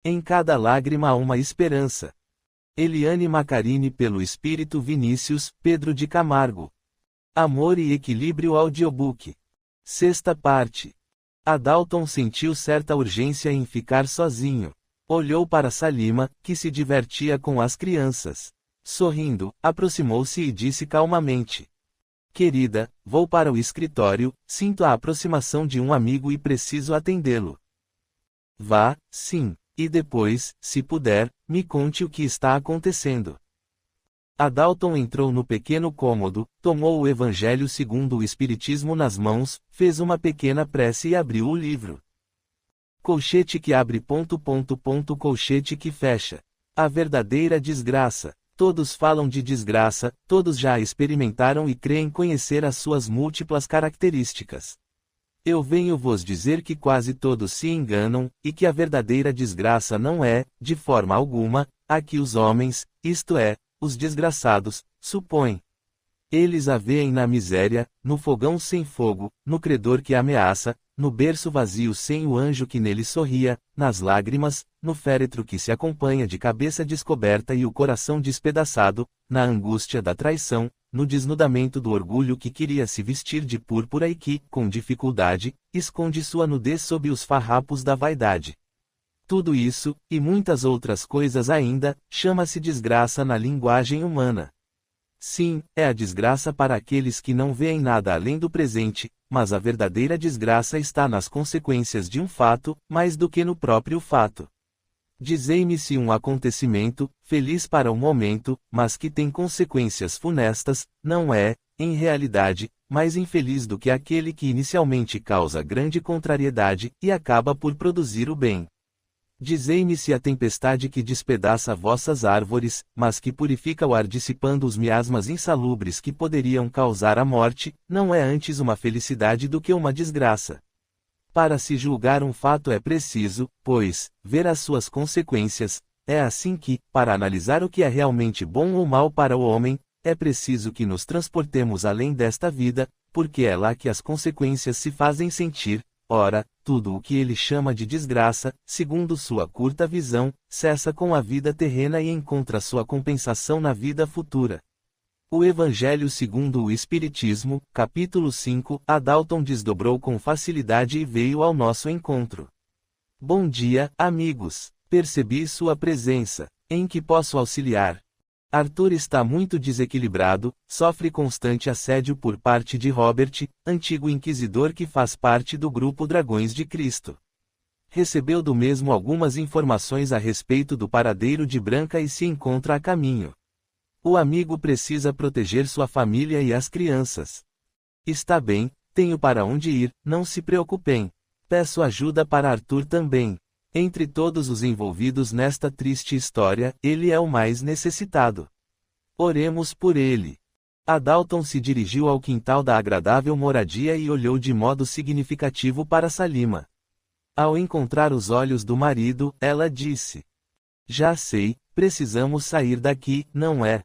Em cada lágrima há uma esperança. Eliane Macarini pelo Espírito Vinícius, Pedro de Camargo. Amor e Equilíbrio Audiobook. Sexta parte. Adalton sentiu certa urgência em ficar sozinho. Olhou para Salima, que se divertia com as crianças. Sorrindo, aproximou-se e disse calmamente: Querida, vou para o escritório, sinto a aproximação de um amigo e preciso atendê-lo. Vá, sim, e depois, se puder, me conte o que está acontecendo. Adalton entrou no pequeno cômodo, tomou o Evangelho segundo o Espiritismo nas mãos, fez uma pequena prece e abriu o livro. Colchete que abre... colchete que fecha. A verdadeira desgraça. Todos falam de desgraça, todos já a experimentaram e creem conhecer as suas múltiplas características. Eu venho vos dizer que quase todos se enganam, e que a verdadeira desgraça não é, de forma alguma, a que os homens, isto é, os desgraçados, supõem. Eles a veem na miséria, no fogão sem fogo, no credor que ameaça, no berço vazio sem o anjo que nele sorria, nas lágrimas, no féretro que se acompanha de cabeça descoberta e o coração despedaçado, na angústia da traição, no desnudamento do orgulho que queria se vestir de púrpura e que, com dificuldade, esconde sua nudez sob os farrapos da vaidade. Tudo isso, e muitas outras coisas ainda, chama-se desgraça na linguagem humana. Sim, é a desgraça para aqueles que não veem nada além do presente, mas a verdadeira desgraça está nas consequências de um fato, mais do que no próprio fato. Dizei-me se um acontecimento, feliz para o momento, mas que tem consequências funestas, não é, em realidade, mais infeliz do que aquele que inicialmente causa grande contrariedade, e acaba por produzir o bem. Dizei-me se a tempestade que despedaça vossas árvores, mas que purifica o ar dissipando os miasmas insalubres que poderiam causar a morte, não é antes uma felicidade do que uma desgraça. Para se julgar um fato é preciso, pois, ver as suas consequências. É assim que, para analisar o que é realmente bom ou mal para o homem, é preciso que nos transportemos além desta vida, porque é lá que as consequências se fazem sentir. Ora, tudo o que ele chama de desgraça, segundo sua curta visão, cessa com a vida terrena e encontra sua compensação na vida futura. O Evangelho segundo o Espiritismo, capítulo 5, Adalton desdobrou com facilidade e veio ao nosso encontro. Bom dia, amigos. Percebi sua presença. Em que posso auxiliar? Arthur está muito desequilibrado, sofre constante assédio por parte de Robert, antigo inquisidor que faz parte do grupo Dragões de Cristo. Recebeu do mesmo algumas informações a respeito do paradeiro de Branca e se encontra a caminho. O amigo precisa proteger sua família e as crianças. Está bem, tenho para onde ir, não se preocupem. Peço ajuda para Arthur também. Entre todos os envolvidos nesta triste história, ele é o mais necessitado. Oremos por ele. Adalton se dirigiu ao quintal da agradável moradia e olhou de modo significativo para Salima. Ao encontrar os olhos do marido, ela disse: Já sei, precisamos sair daqui, não é?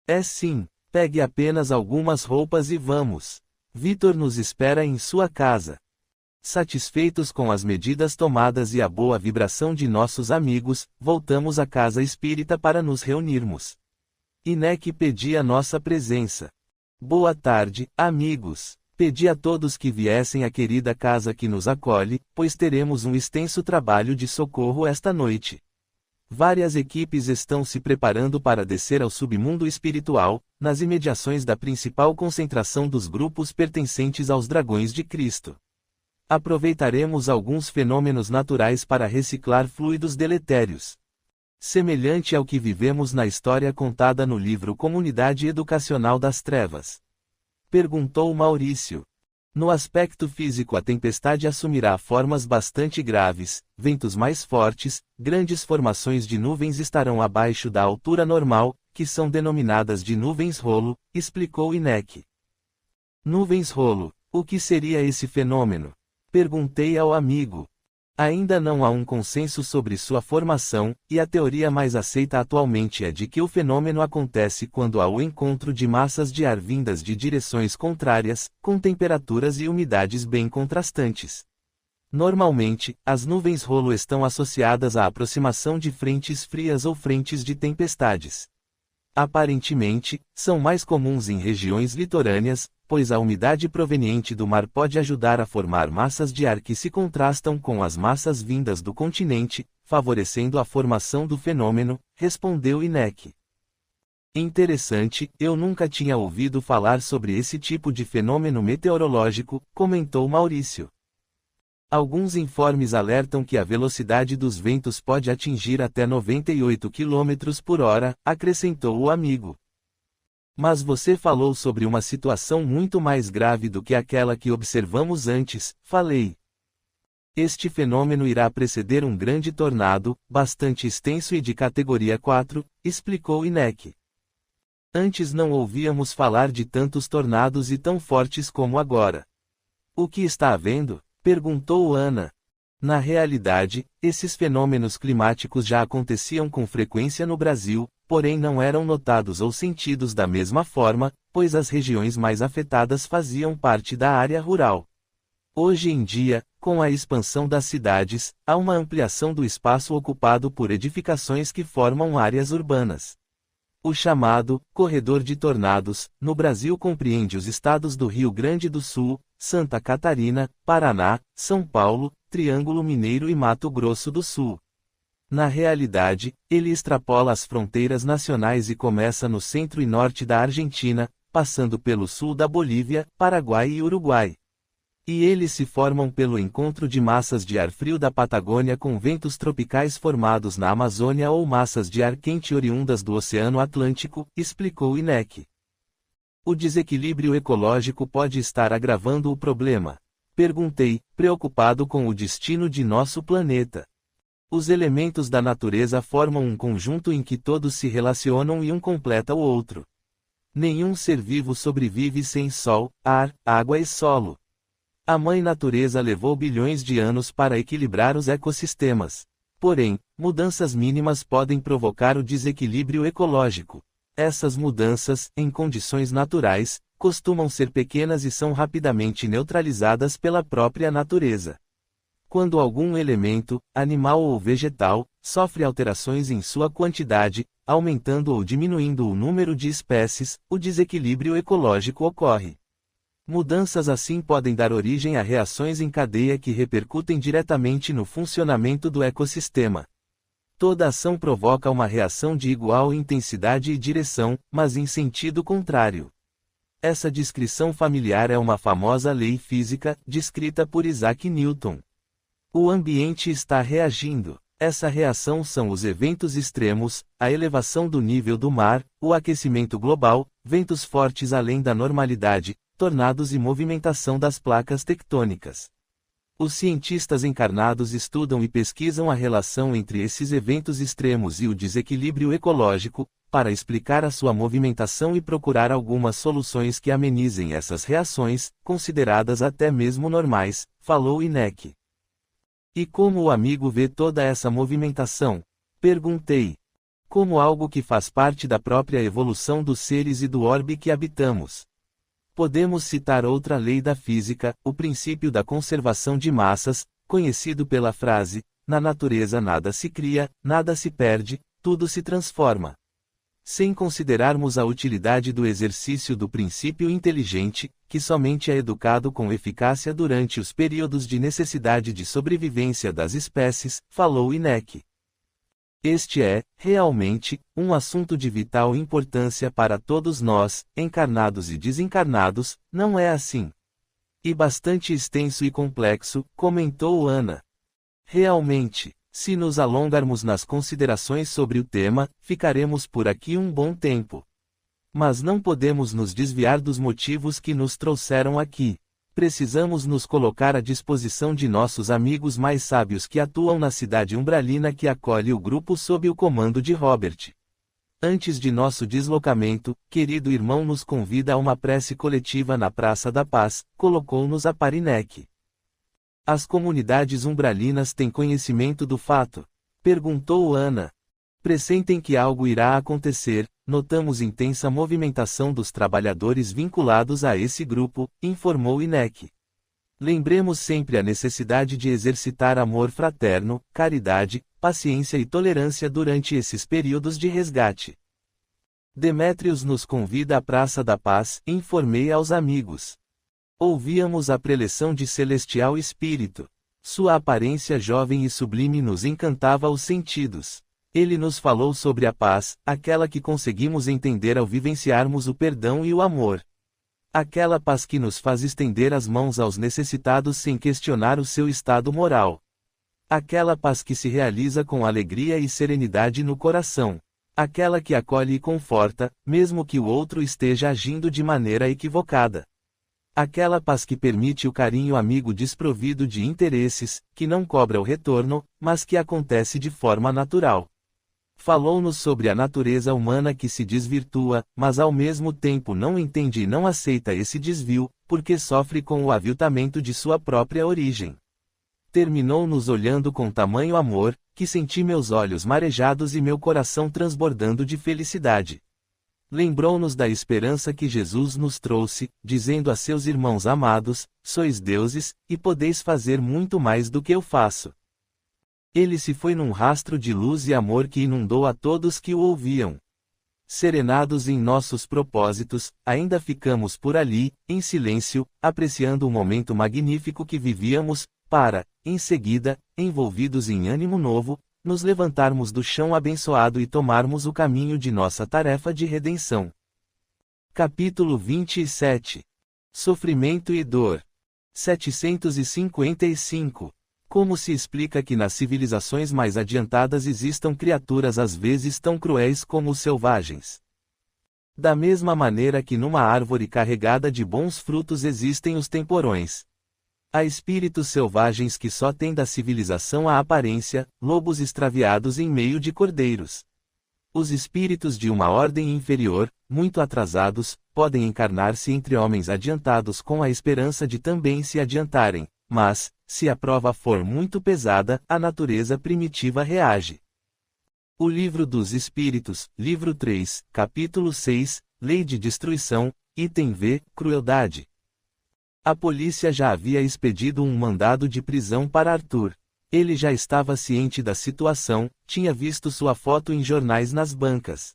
É sim, pegue apenas algumas roupas e vamos. Vitor nos espera em sua casa. Satisfeitos com as medidas tomadas e a boa vibração de nossos amigos, voltamos à casa espírita para nos reunirmos. Inek pedia nossa presença. Boa tarde, amigos. Pedi a todos que viessem à querida casa que nos acolhe, pois teremos um extenso trabalho de socorro esta noite. Várias equipes estão se preparando para descer ao submundo espiritual, nas imediações da principal concentração dos grupos pertencentes aos Dragões de Cristo. Aproveitaremos alguns fenômenos naturais para reciclar fluidos deletérios. Semelhante ao que vivemos na história contada no livro Comunidade Educacional das Trevas. Perguntou Maurício. No aspecto físico a tempestade assumirá formas bastante graves, ventos mais fortes, grandes formações de nuvens estarão abaixo da altura normal, que são denominadas de nuvens rolo, explicou Inek. Nuvens rolo, o que seria esse fenômeno? Perguntei ao amigo. Ainda não há um consenso sobre sua formação, e a teoria mais aceita atualmente é de que o fenômeno acontece quando há o encontro de massas de ar vindas de direções contrárias, com temperaturas e umidades bem contrastantes. Normalmente, as nuvens rolo estão associadas à aproximação de frentes frias ou frentes de tempestades. Aparentemente, são mais comuns em regiões litorâneas, pois a umidade proveniente do mar pode ajudar a formar massas de ar que se contrastam com as massas vindas do continente, favorecendo a formação do fenômeno, respondeu INEC. Interessante, eu nunca tinha ouvido falar sobre esse tipo de fenômeno meteorológico, comentou Maurício. Alguns informes alertam que a velocidade dos ventos pode atingir até 98 km por hora, acrescentou o amigo. Mas você falou sobre uma situação muito mais grave do que aquela que observamos antes, falei. Este fenômeno irá preceder um grande tornado, bastante extenso e de categoria 4, explicou INEC. Antes não ouvíamos falar de tantos tornados e tão fortes como agora. O que está havendo? Perguntou Ana. Na realidade, esses fenômenos climáticos já aconteciam com frequência no Brasil, porém não eram notados ou sentidos da mesma forma, pois as regiões mais afetadas faziam parte da área rural. Hoje em dia, com a expansão das cidades, há uma ampliação do espaço ocupado por edificações que formam áreas urbanas. O chamado corredor de tornados, no Brasil compreende os estados do Rio Grande do Sul, Santa Catarina, Paraná, São Paulo, Triângulo Mineiro e Mato Grosso do Sul. Na realidade, ele extrapola as fronteiras nacionais e começa no centro e norte da Argentina, passando pelo sul da Bolívia, Paraguai e Uruguai. E eles se formam pelo encontro de massas de ar frio da Patagônia com ventos tropicais formados na Amazônia ou massas de ar quente oriundas do Oceano Atlântico, explicou INEC. O desequilíbrio ecológico pode estar agravando o problema. Perguntei, preocupado com o destino de nosso planeta. Os elementos da natureza formam um conjunto em que todos se relacionam e um completa o outro. Nenhum ser vivo sobrevive sem sol, ar, água e solo. A mãe natureza levou bilhões de anos para equilibrar os ecossistemas. Porém, mudanças mínimas podem provocar o desequilíbrio ecológico. Essas mudanças, em condições naturais, costumam ser pequenas e são rapidamente neutralizadas pela própria natureza. Quando algum elemento, animal ou vegetal, sofre alterações em sua quantidade, aumentando ou diminuindo o número de espécies, o desequilíbrio ecológico ocorre. Mudanças assim podem dar origem a reações em cadeia que repercutem diretamente no funcionamento do ecossistema. Toda ação provoca uma reação de igual intensidade e direção, mas em sentido contrário. Essa descrição familiar é uma famosa lei física, descrita por Isaac Newton. O ambiente está reagindo. Essa reação são os eventos extremos, a elevação do nível do mar, o aquecimento global, ventos fortes além da normalidade, tornados e movimentação das placas tectônicas. Os cientistas encarnados estudam e pesquisam a relação entre esses eventos extremos e o desequilíbrio ecológico, para explicar a sua movimentação e procurar algumas soluções que amenizem essas reações, consideradas até mesmo normais, falou INEC. E como o amigo vê toda essa movimentação? Perguntei. Como algo que faz parte da própria evolução dos seres e do orbe que habitamos. Podemos citar outra lei da física, o princípio da conservação de massas, conhecido pela frase, na natureza nada se cria, nada se perde, tudo se transforma. Sem considerarmos a utilidade do exercício do princípio inteligente, que somente é educado com eficácia durante os períodos de necessidade de sobrevivência das espécies, falou INEC. Este é, realmente, um assunto de vital importância para todos nós, encarnados e desencarnados, não é assim? E bastante extenso e complexo, comentou Ana. Realmente, se nos alongarmos nas considerações sobre o tema, ficaremos por aqui um bom tempo. Mas não podemos nos desviar dos motivos que nos trouxeram aqui. Precisamos nos colocar à disposição de nossos amigos mais sábios que atuam na cidade umbralina que acolhe o grupo sob o comando de Robert. Antes de nosso deslocamento, querido irmão nos convida a uma prece coletiva na Praça da Paz, colocou-nos a Parinec. As comunidades umbralinas têm conhecimento do fato? Perguntou Ana. Pressentem que algo irá acontecer, notamos intensa movimentação dos trabalhadores vinculados a esse grupo, informou INEC. Lembremos sempre a necessidade de exercitar amor fraterno, caridade, paciência e tolerância durante esses períodos de resgate. Demétrios nos convida à Praça da Paz, informei aos amigos. Ouvíamos a preleção de Celestial Espírito. Sua aparência jovem e sublime nos encantava os sentidos. Ele nos falou sobre a paz, aquela que conseguimos entender ao vivenciarmos o perdão e o amor. Aquela paz que nos faz estender as mãos aos necessitados sem questionar o seu estado moral. Aquela paz que se realiza com alegria e serenidade no coração. Aquela que acolhe e conforta, mesmo que o outro esteja agindo de maneira equivocada. Aquela paz que permite o carinho amigo desprovido de interesses, que não cobra o retorno, mas que acontece de forma natural. Falou-nos sobre a natureza humana que se desvirtua, mas ao mesmo tempo não entende e não aceita esse desvio, porque sofre com o aviltamento de sua própria origem. Terminou-nos olhando com tamanho amor, que senti meus olhos marejados e meu coração transbordando de felicidade. Lembrou-nos da esperança que Jesus nos trouxe, dizendo a seus irmãos amados: sois deuses, e podeis fazer muito mais do que eu faço. Ele se foi num rastro de luz e amor que inundou a todos que o ouviam. Serenados em nossos propósitos, ainda ficamos por ali, em silêncio, apreciando o momento magnífico que vivíamos, para, em seguida, envolvidos em ânimo novo, nos levantarmos do chão abençoado e tomarmos o caminho de nossa tarefa de redenção. Capítulo 27. Sofrimento e dor. 755. Como se explica que nas civilizações mais adiantadas existam criaturas às vezes tão cruéis como os selvagens? Da mesma maneira que numa árvore carregada de bons frutos existem os temporões. Há espíritos selvagens que só têm da civilização a aparência, lobos extraviados em meio de cordeiros. Os espíritos de uma ordem inferior, muito atrasados, podem encarnar-se entre homens adiantados com a esperança de também se adiantarem, mas, se a prova for muito pesada, a natureza primitiva reage. O Livro dos Espíritos, livro 3, capítulo 6, Lei de Destruição, item V, Crueldade. A polícia já havia expedido um mandado de prisão para Arthur. Ele já estava ciente da situação, tinha visto sua foto em jornais nas bancas.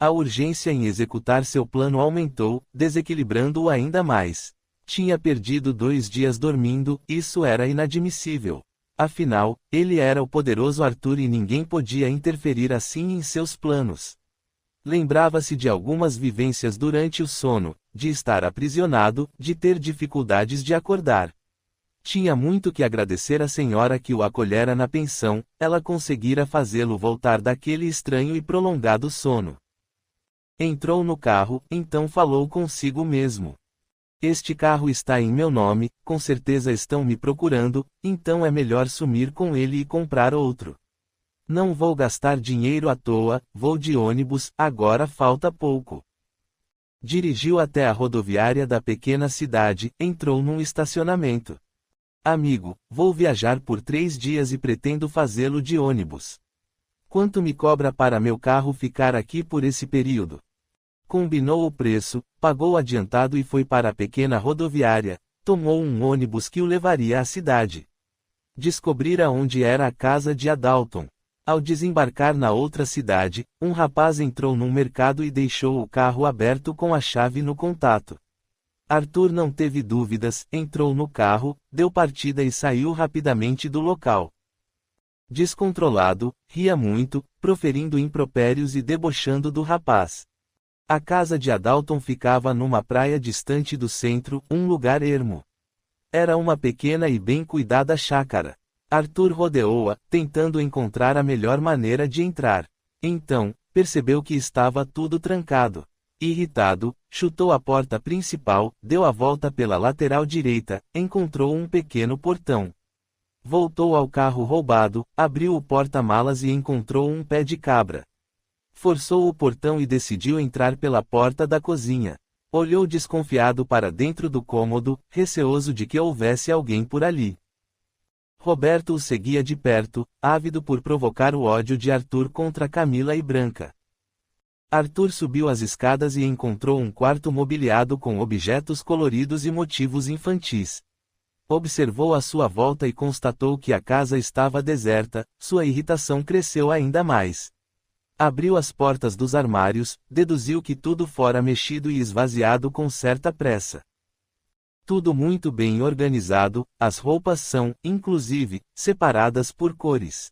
A urgência em executar seu plano aumentou, desequilibrando-o ainda mais. Tinha perdido 2 dias dormindo, isso era inadmissível. Afinal, ele era o poderoso Arthur e ninguém podia interferir assim em seus planos. Lembrava-se de algumas vivências durante o sono, de estar aprisionado, de ter dificuldades de acordar. Tinha muito que agradecer à senhora que o acolhera na pensão, ela conseguira fazê-lo voltar daquele estranho e prolongado sono. Entrou no carro, então falou consigo mesmo. Este carro está em meu nome, com certeza estão me procurando, então é melhor sumir com ele e comprar outro. Não vou gastar dinheiro à toa, vou de ônibus, agora falta pouco. Dirigiu até a rodoviária da pequena cidade, entrou num estacionamento. Amigo, vou viajar por 3 dias e pretendo fazê-lo de ônibus. Quanto me cobra para meu carro ficar aqui por esse período? Combinou o preço, pagou adiantado e foi para a pequena rodoviária, tomou um ônibus que o levaria à cidade. Descobrira onde era a casa de Adalton. Ao desembarcar na outra cidade, um rapaz entrou num mercado e deixou o carro aberto com a chave no contato. Arthur não teve dúvidas, entrou no carro, deu partida e saiu rapidamente do local. Descontrolado, ria muito, proferindo impropérios e debochando do rapaz. A casa de Adalton ficava numa praia distante do centro, um lugar ermo. Era uma pequena e bem cuidada chácara. Arthur rodeou-a, tentando encontrar a melhor maneira de entrar. Então, percebeu que estava tudo trancado. Irritado, chutou a porta principal, deu a volta pela lateral direita, encontrou um pequeno portão. Voltou ao carro roubado, abriu o porta-malas e encontrou um pé de cabra. Forçou o portão e decidiu entrar pela porta da cozinha. Olhou desconfiado para dentro do cômodo, receoso de que houvesse alguém por ali. Roberto o seguia de perto, ávido por provocar o ódio de Arthur contra Camila e Branca. Arthur subiu as escadas e encontrou um quarto mobiliado com objetos coloridos e motivos infantis. Observou à sua volta e constatou que a casa estava deserta, sua irritação cresceu ainda mais. Abriu as portas dos armários, deduziu que tudo fora mexido e esvaziado com certa pressa. Tudo muito bem organizado, as roupas são, inclusive, separadas por cores.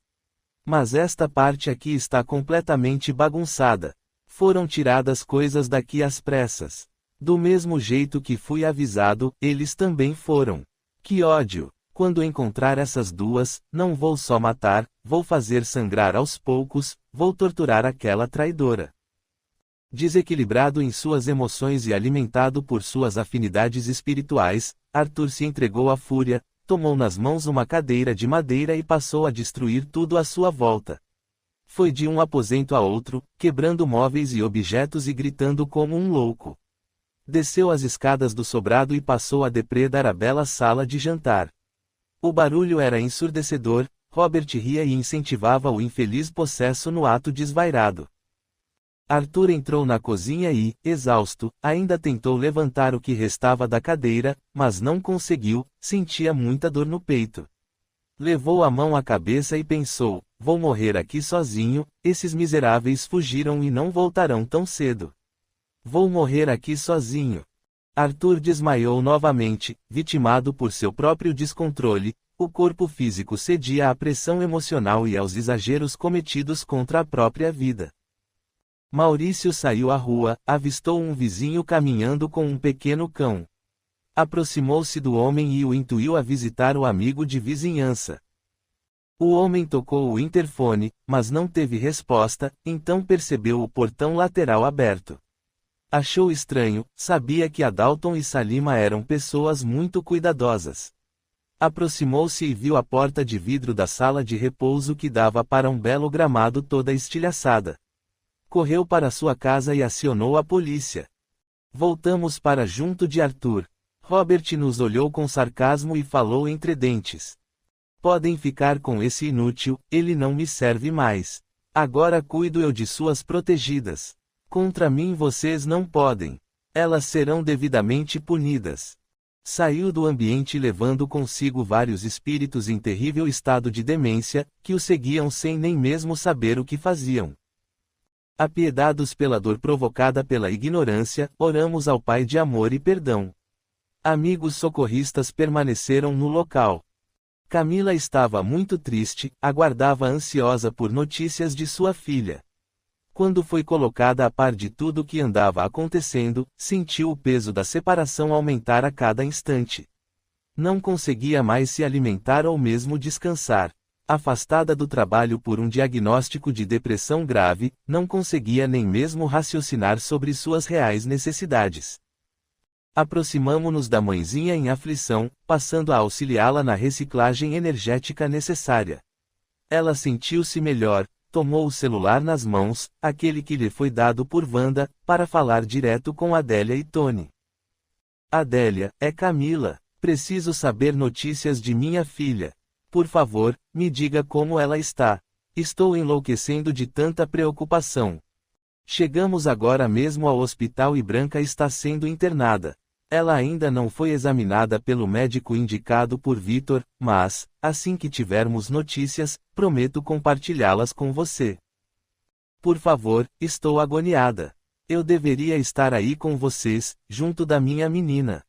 Mas esta parte aqui está completamente bagunçada. Foram tiradas coisas daqui às pressas. Do mesmo jeito que fui avisado, eles também foram. Que ódio! Quando encontrar essas duas, não vou só matar, vou fazer sangrar aos poucos, vou torturar aquela traidora. Desequilibrado em suas emoções e alimentado por suas afinidades espirituais, Arthur se entregou à fúria, tomou nas mãos uma cadeira de madeira e passou a destruir tudo à sua volta. Foi de um aposento a outro, quebrando móveis e objetos e gritando como um louco. Desceu as escadas do sobrado e passou a depredar a bela sala de jantar. O barulho era ensurdecedor, Robert ria e incentivava o infeliz possesso no ato desvairado. Arthur entrou na cozinha e, exausto, ainda tentou levantar o que restava da cadeira, mas não conseguiu, sentia muita dor no peito. Levou a mão à cabeça e pensou, vou morrer aqui sozinho, esses miseráveis fugiram e não voltarão tão cedo. Vou morrer aqui sozinho. Arthur desmaiou novamente, vitimado por seu próprio descontrole, o corpo físico cedia à pressão emocional e aos exageros cometidos contra a própria vida. Maurício saiu à rua, avistou um vizinho caminhando com um pequeno cão. Aproximou-se do homem e o intuiu a visitar o amigo de vizinhança. O homem tocou o interfone, mas não teve resposta, então percebeu o portão lateral aberto. Achou estranho, sabia que Adalton e Salima eram pessoas muito cuidadosas. Aproximou-se e viu a porta de vidro da sala de repouso que dava para um belo gramado toda estilhaçada. Correu para sua casa e acionou a polícia. Voltamos para junto de Arthur. Robert nos olhou com sarcasmo e falou entre dentes. Podem ficar com esse inútil, ele não me serve mais. Agora cuido eu de suas protegidas. Contra mim vocês não podem. Elas serão devidamente punidas. Saiu do ambiente levando consigo vários espíritos em terrível estado de demência, que o seguiam sem nem mesmo saber o que faziam. Apiedados pela dor provocada pela ignorância, oramos ao Pai de amor e perdão. Amigos socorristas permaneceram no local. Camila estava muito triste, aguardava ansiosa por notícias de sua filha. Quando foi colocada a par de tudo o que andava acontecendo, sentiu o peso da separação aumentar a cada instante. Não conseguia mais se alimentar ou mesmo descansar. Afastada do trabalho por um diagnóstico de depressão grave, não conseguia nem mesmo raciocinar sobre suas reais necessidades. Aproximamo-nos da mãezinha em aflição, passando a auxiliá-la na reciclagem energética necessária. Ela sentiu-se melhor, tomou o celular nas mãos, aquele que lhe foi dado por Wanda, para falar direto com Adélia e Tony. Adélia, é Camila. Preciso saber notícias de minha filha. Por favor, me diga como ela está. Estou enlouquecendo de tanta preocupação. Chegamos agora mesmo ao hospital e Branca está sendo internada. Ela ainda não foi examinada pelo médico indicado por Vitor, mas, assim que tivermos notícias, prometo compartilhá-las com você. Por favor, estou agoniada. Eu deveria estar aí com vocês, junto da minha menina.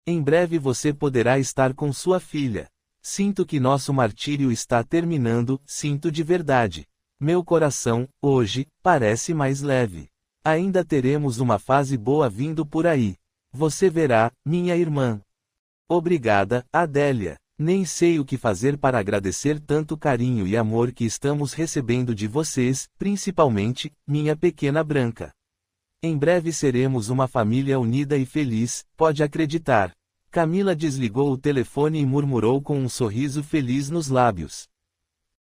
Em breve você poderá estar com sua filha. Sinto que nosso martírio está terminando, sinto de verdade. Meu coração, hoje, parece mais leve. Ainda teremos uma fase boa vindo por aí. Você verá, minha irmã. Obrigada, Adélia. Nem sei o que fazer para agradecer tanto carinho e amor que estamos recebendo de vocês, principalmente, minha pequena Branca. Em breve seremos uma família unida e feliz, pode acreditar. Camila desligou o telefone e murmurou com um sorriso feliz nos lábios.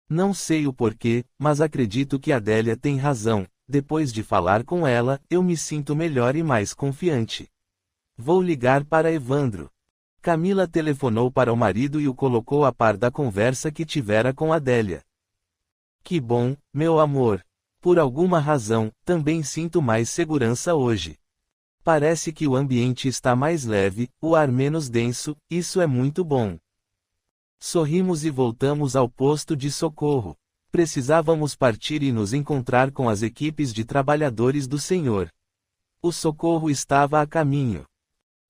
Não sei o porquê, mas acredito que Adélia tem razão. Depois de falar com ela, eu me sinto melhor e mais confiante. Vou ligar para Evandro. Camila telefonou para o marido e o colocou a par da conversa que tivera com Adélia. Que bom, meu amor. Por alguma razão, também sinto mais segurança hoje. Parece que o ambiente está mais leve, o ar menos denso, isso é muito bom. Sorrimos e voltamos ao posto de socorro. Precisávamos partir e nos encontrar com as equipes de trabalhadores do Senhor. O socorro estava a caminho.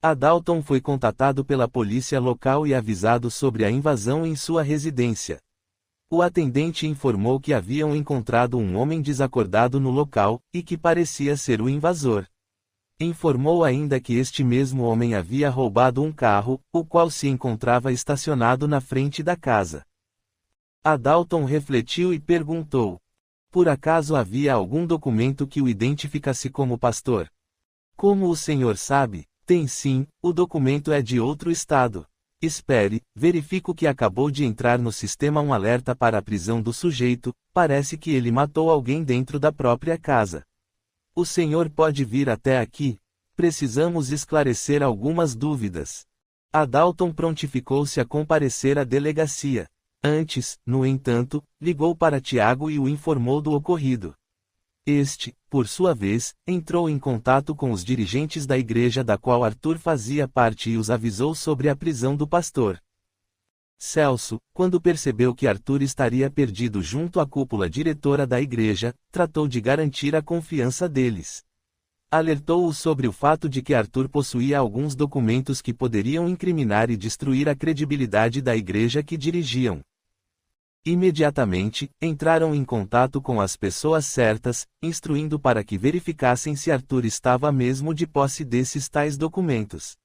Adalton foi contatado pela polícia local e avisado sobre a invasão em sua residência. O atendente informou que haviam encontrado um homem desacordado no local, e que parecia ser o invasor. Informou ainda que este mesmo homem havia roubado um carro, o qual se encontrava estacionado na frente da casa. Adalton refletiu e perguntou: por acaso havia algum documento que o identificasse como pastor? Como o senhor sabe? Tem sim, o documento é de outro estado. Espere, verifico que acabou de entrar no sistema um alerta para a prisão do sujeito, parece que ele matou alguém dentro da própria casa. O senhor pode vir até aqui? Precisamos esclarecer algumas dúvidas. Adalton prontificou-se a comparecer à delegacia. Antes, no entanto, ligou para Tiago e o informou do ocorrido. Este, por sua vez, entrou em contato com os dirigentes da igreja da qual Arthur fazia parte e os avisou sobre a prisão do pastor. Celso, quando percebeu que Arthur estaria perdido junto à cúpula diretora da igreja, tratou de garantir a confiança deles. Alertou-os sobre o fato de que Arthur possuía alguns documentos que poderiam incriminar e destruir a credibilidade da igreja que dirigiam. Imediatamente, entraram em contato com as pessoas certas, instruindo para que verificassem se Arthur estava mesmo de posse desses tais documentos.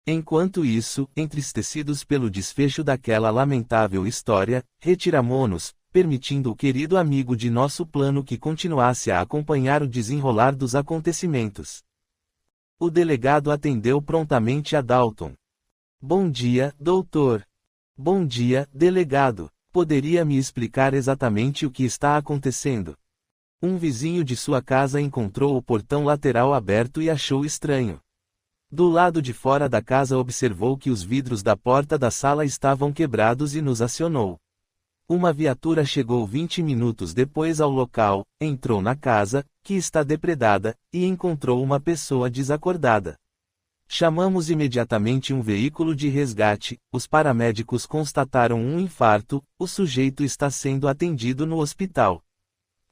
Enquanto isso, entristecidos pelo desfecho daquela lamentável história, retiramo-nos, permitindo o querido amigo de nosso plano que continuasse a acompanhar o desenrolar dos acontecimentos. O delegado atendeu prontamente a Dalton. Bom dia, doutor. Bom dia, delegado. Poderia me explicar exatamente o que está acontecendo? Um vizinho de sua casa encontrou o portão lateral aberto e achou estranho. Do lado de fora da casa observou que os vidros da porta da sala estavam quebrados e nos acionou. Uma viatura chegou 20 minutos depois ao local, entrou na casa, que está depredada, e encontrou uma pessoa desacordada. Chamamos imediatamente um veículo de resgate, os paramédicos constataram um infarto, o sujeito está sendo atendido no hospital.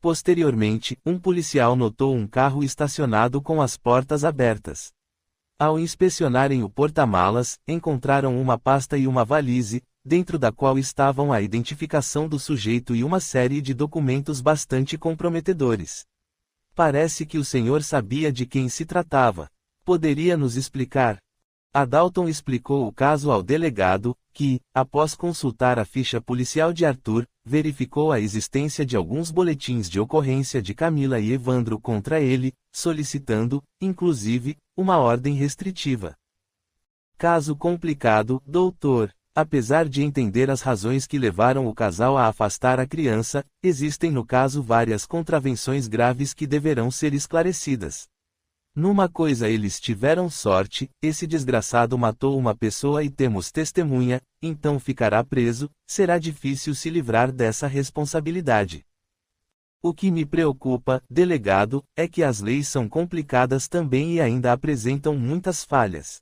Posteriormente, um policial notou um carro estacionado com as portas abertas. Ao inspecionarem o porta-malas, encontraram uma pasta e uma valise, dentro da qual estavam a identificação do sujeito e uma série de documentos bastante comprometedores. Parece que o senhor sabia de quem se tratava. Poderia nos explicar? Adalton explicou o caso ao delegado, que, após consultar a ficha policial de Arthur, verificou a existência de alguns boletins de ocorrência de Camila e Evandro contra ele, solicitando, inclusive, uma ordem restritiva. Caso complicado, doutor. Apesar de entender as razões que levaram o casal a afastar a criança, existem no caso várias contravenções graves que deverão ser esclarecidas. Numa coisa eles tiveram sorte, esse desgraçado matou uma pessoa e temos testemunha, então ficará preso, será difícil se livrar dessa responsabilidade. O que me preocupa, delegado, é que as leis são complicadas também e ainda apresentam muitas falhas.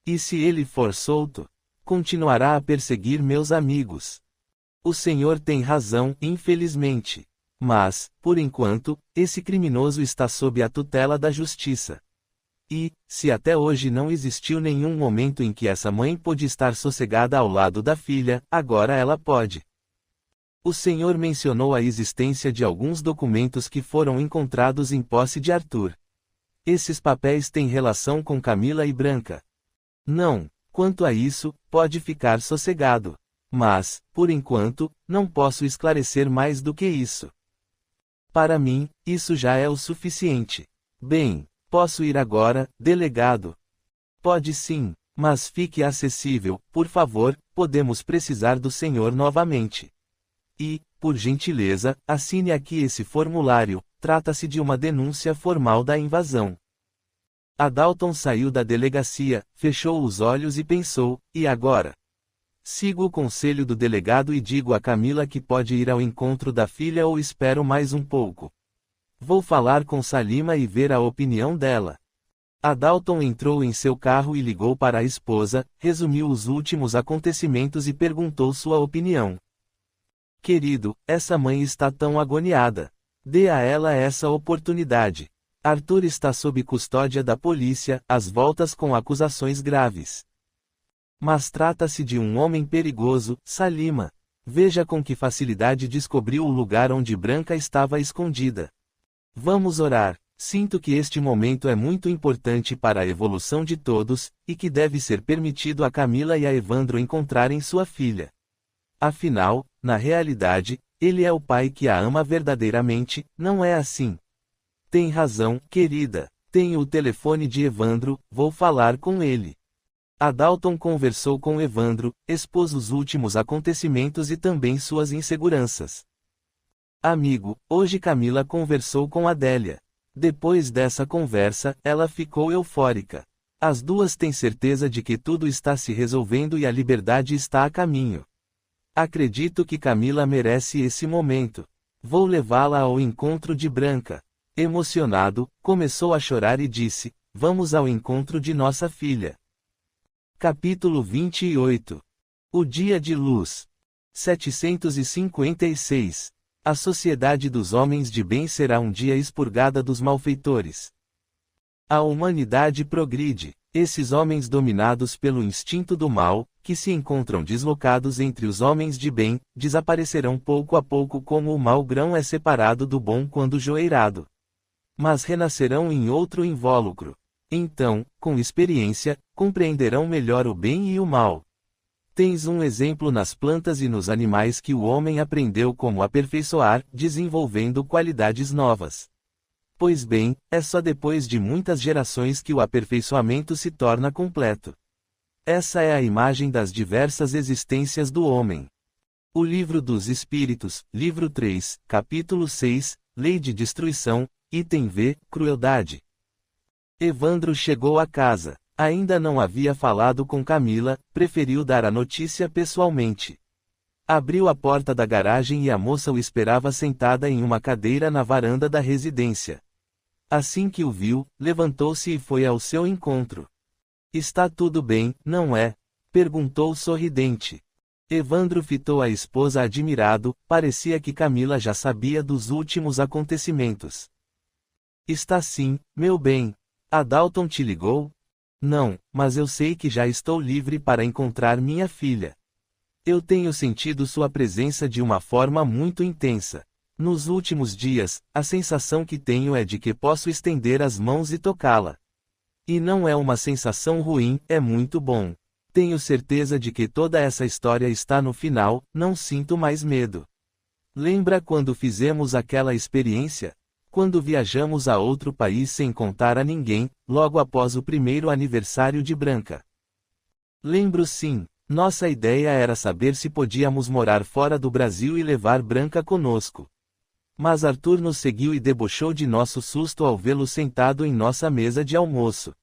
E se ele for solto? Continuará a perseguir meus amigos. O senhor tem razão, infelizmente. Mas, por enquanto, esse criminoso está sob a tutela da justiça. E, se até hoje não existiu nenhum momento em que essa mãe pôde estar sossegada ao lado da filha, agora ela pode. O senhor mencionou a existência de alguns documentos que foram encontrados em posse de Arthur. Esses papéis têm relação com Camila e Branca? Não. Quanto a isso, pode ficar sossegado. Mas, por enquanto, não posso esclarecer mais do que isso. Para mim, isso já é o suficiente. Bem, posso ir agora, delegado? Pode sim, mas fique acessível, por favor, podemos precisar do senhor novamente. E, por gentileza, assine aqui esse formulário, trata-se de uma denúncia formal da invasão. Adalton saiu da delegacia, fechou os olhos e pensou, e agora? Sigo o conselho do delegado e digo a Camila que pode ir ao encontro da filha ou espero mais um pouco. Vou falar com Salima e ver a opinião dela. Adalton entrou em seu carro e ligou para a esposa, resumiu os últimos acontecimentos e perguntou sua opinião. Querido, essa mãe está tão agoniada. Dê a ela essa oportunidade. Arthur está sob custódia da polícia, às voltas com acusações graves. Mas trata-se de um homem perigoso, Salima. Veja com que facilidade descobriu o lugar onde Branca estava escondida. Vamos orar. Sinto que este momento é muito importante para a evolução de todos, e que deve ser permitido a Camila e a Evandro encontrarem sua filha. Afinal, na realidade, ele é o pai que a ama verdadeiramente, não é assim? Tem razão, querida. Tenho o telefone de Evandro, vou falar com ele. Adalton conversou com Evandro, expôs os últimos acontecimentos e também suas inseguranças. Amigo, hoje Camila conversou com Adélia. Depois dessa conversa, ela ficou eufórica. As duas têm certeza de que tudo está se resolvendo e a liberdade está a caminho. Acredito que Camila merece esse momento. Vou levá-la ao encontro de Branca. Emocionado, começou a chorar e disse: Vamos ao encontro de nossa filha. Capítulo 28. O Dia de Luz. 756. A sociedade dos homens de bem será um dia expurgada dos malfeitores. A humanidade progride. Esses homens dominados pelo instinto do mal, que se encontram deslocados entre os homens de bem, desaparecerão pouco a pouco como o mau grão é separado do bom quando joeirado. Mas renascerão em outro invólucro. Então, com experiência, compreenderão melhor o bem e o mal. Tens um exemplo nas plantas e nos animais que o homem aprendeu como aperfeiçoar, desenvolvendo qualidades novas. Pois bem, é só depois de muitas gerações que o aperfeiçoamento se torna completo. Essa é a imagem das diversas existências do homem. O Livro dos Espíritos, livro 3, capítulo 6, Lei de Destruição, item V, Crueldade. Evandro chegou a casa. Ainda não havia falado com Camila, preferiu dar a notícia pessoalmente. Abriu a porta da garagem e a moça o esperava sentada em uma cadeira na varanda da residência. Assim que o viu, levantou-se e foi ao seu encontro. Está tudo bem, não é? Perguntou sorridente. Evandro fitou a esposa admirado, parecia que Camila já sabia dos últimos acontecimentos. Está sim, meu bem. Adalton te ligou? Não, mas eu sei que já estou livre para encontrar minha filha. Eu tenho sentido sua presença de uma forma muito intensa. Nos últimos dias, a sensação que tenho é de que posso estender as mãos e tocá-la. E não é uma sensação ruim, é muito bom. Tenho certeza de que toda essa história está no final, não sinto mais medo. Lembra quando fizemos aquela experiência? Quando viajamos a outro país sem contar a ninguém, logo após o primeiro aniversário de Branca. Lembro sim. Nossa ideia era saber se podíamos morar fora do Brasil e levar Branca conosco. Mas Arthur nos seguiu e debochou de nosso susto ao vê-lo sentado em nossa mesa de almoço.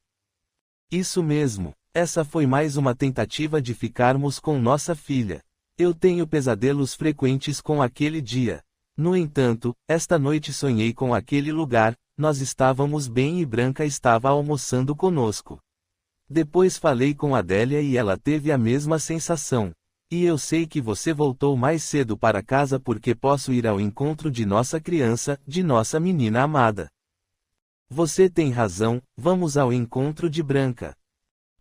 Isso mesmo, essa foi mais uma tentativa de ficarmos com nossa filha. Eu tenho pesadelos frequentes com aquele dia. No entanto, esta noite sonhei com aquele lugar, nós estávamos bem e Branca estava almoçando conosco. Depois falei com Adélia e ela teve a mesma sensação. E eu sei que você voltou mais cedo para casa porque posso ir ao encontro de nossa criança, de nossa menina amada. Você tem razão, vamos ao encontro de Branca.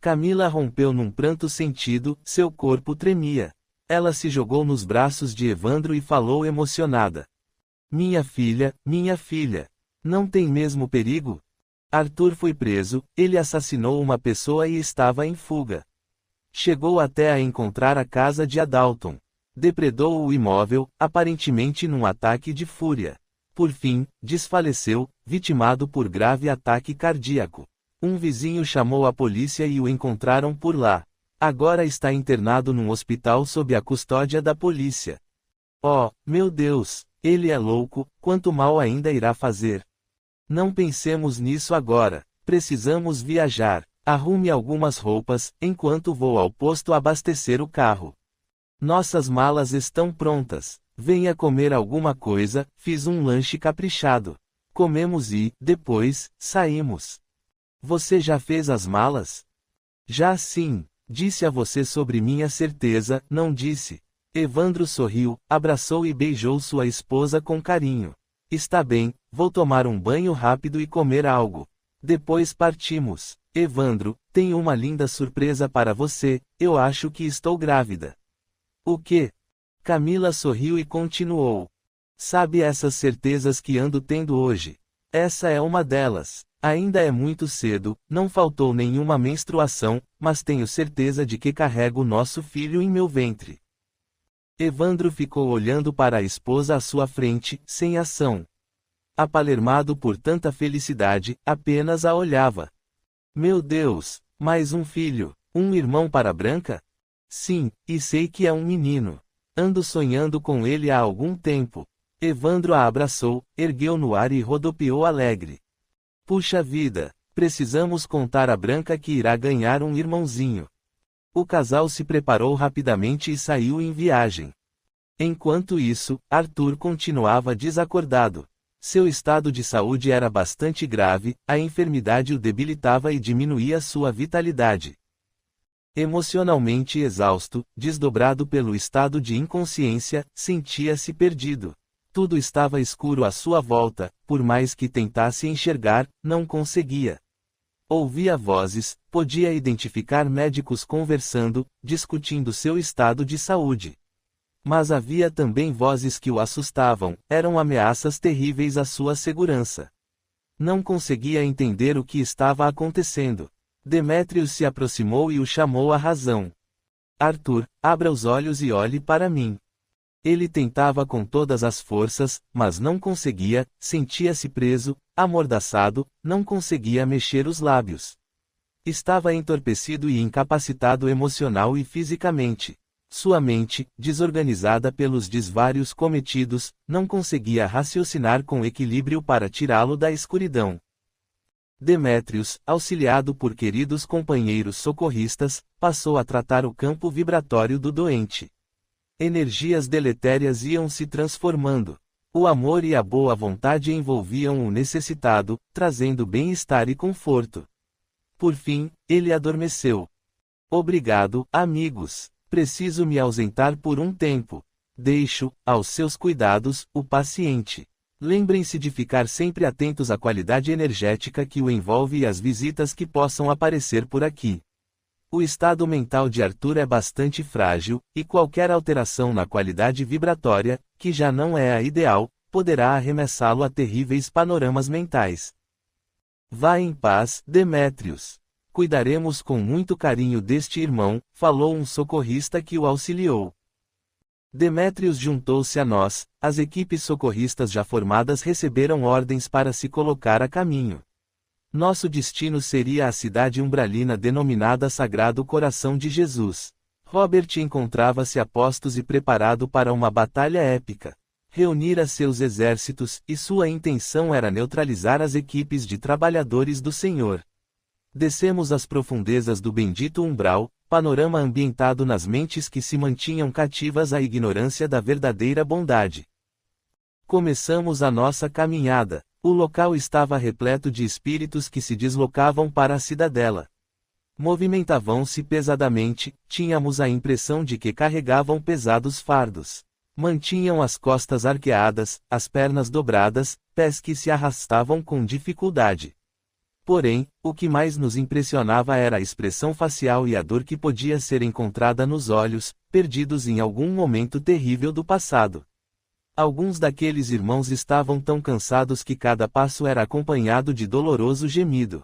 Camila rompeu num pranto sentido, seu corpo tremia. Ela se jogou nos braços de Evandro e falou emocionada. Minha filha, não tem mesmo perigo? Arthur foi preso, ele assassinou uma pessoa e estava em fuga. Chegou até a encontrar a casa de Adalton. Depredou o imóvel, aparentemente num ataque de fúria. Por fim, desfaleceu, vitimado por grave ataque cardíaco. Um vizinho chamou a polícia e o encontraram por lá. Agora está internado num hospital sob a custódia da polícia. Oh, meu Deus, ele é louco, quanto mal ainda irá fazer? Não pensemos nisso agora, precisamos viajar. Arrume algumas roupas, enquanto vou ao posto abastecer o carro. Nossas malas estão prontas. Venha comer alguma coisa, fiz um lanche caprichado. Comemos e, depois, saímos. Você já fez as malas? Já sim. Disse a você sobre minha certeza, não disse? Evandro sorriu, abraçou e beijou sua esposa com carinho. Está bem, vou tomar um banho rápido e comer algo. Depois partimos. Evandro, tenho uma linda surpresa para você, eu acho que estou grávida. O quê? Camila sorriu e continuou. Sabe essas certezas que ando tendo hoje? Essa é uma delas. Ainda é muito cedo, não faltou nenhuma menstruação, mas tenho certeza de que carrego nosso filho em meu ventre. Evandro ficou olhando para a esposa à sua frente, sem ação. Apalermado por tanta felicidade, apenas a olhava. Meu Deus, mais um filho, um irmão para Branca? Sim, e sei que é um menino. Ando sonhando com ele há algum tempo. Evandro a abraçou, ergueu no ar e rodopiou alegre. Puxa vida, precisamos contar a Branca que irá ganhar um irmãozinho. O casal se preparou rapidamente e saiu em viagem. Enquanto isso, Arthur continuava desacordado. Seu estado de saúde era bastante grave, a enfermidade o debilitava e diminuía sua vitalidade. Emocionalmente exausto, desdobrado pelo estado de inconsciência, sentia-se perdido. Tudo estava escuro à sua volta, por mais que tentasse enxergar, não conseguia. Ouvia vozes, podia identificar médicos conversando, discutindo seu estado de saúde. Mas havia também vozes que o assustavam, eram ameaças terríveis à sua segurança. Não conseguia entender o que estava acontecendo. Demétrios se aproximou e o chamou à razão. Arthur, abra os olhos e olhe para mim. Ele tentava com todas as forças, mas não conseguia, sentia-se preso, amordaçado, não conseguia mexer os lábios. Estava entorpecido e incapacitado emocional e fisicamente. Sua mente, desorganizada pelos desvários cometidos, não conseguia raciocinar com equilíbrio para tirá-lo da escuridão. Demétrios, auxiliado por queridos companheiros socorristas, passou a tratar o campo vibratório do doente. Energias deletérias iam se transformando. O amor e a boa vontade envolviam o necessitado, trazendo bem-estar e conforto. Por fim, ele adormeceu. Obrigado, amigos. Preciso me ausentar por um tempo. Deixo, aos seus cuidados, o paciente. Lembrem-se de ficar sempre atentos à qualidade energética que o envolve e às visitas que possam aparecer por aqui. O estado mental de Arthur é bastante frágil, e qualquer alteração na qualidade vibratória, que já não é a ideal, poderá arremessá-lo a terríveis panoramas mentais. Vá em paz, Demétrios. Cuidaremos com muito carinho deste irmão, falou um socorrista que o auxiliou. Demétrios juntou-se a nós, as equipes socorristas já formadas receberam ordens para se colocar a caminho. Nosso destino seria a cidade umbralina denominada Sagrado Coração de Jesus. Robert encontrava-se a postos e preparado para uma batalha épica. Reunira seus exércitos, e sua intenção era neutralizar as equipes de trabalhadores do Senhor. Descemos às profundezas do bendito umbral, panorama ambientado nas mentes que se mantinham cativas à ignorância da verdadeira bondade. Começamos a nossa caminhada. O local estava repleto de espíritos que se deslocavam para a cidadela. Movimentavam-se pesadamente, tínhamos a impressão de que carregavam pesados fardos. Mantinham as costas arqueadas, as pernas dobradas, pés que se arrastavam com dificuldade. Porém, o que mais nos impressionava era a expressão facial e a dor que podia ser encontrada nos olhos, perdidos em algum momento terrível do passado. Alguns daqueles irmãos estavam tão cansados que cada passo era acompanhado de doloroso gemido.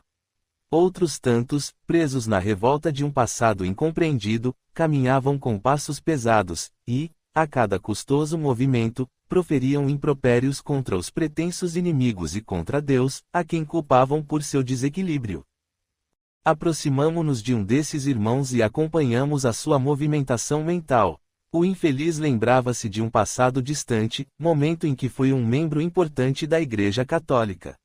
Outros tantos, presos na revolta de um passado incompreendido, caminhavam com passos pesados, e, a cada custoso movimento, proferiam impropérios contra os pretensos inimigos e contra Deus, a quem culpavam por seu desequilíbrio. Aproximamo-nos de um desses irmãos e acompanhamos a sua movimentação mental. O infeliz lembrava-se de um passado distante, momento em que foi um membro importante da Igreja Católica.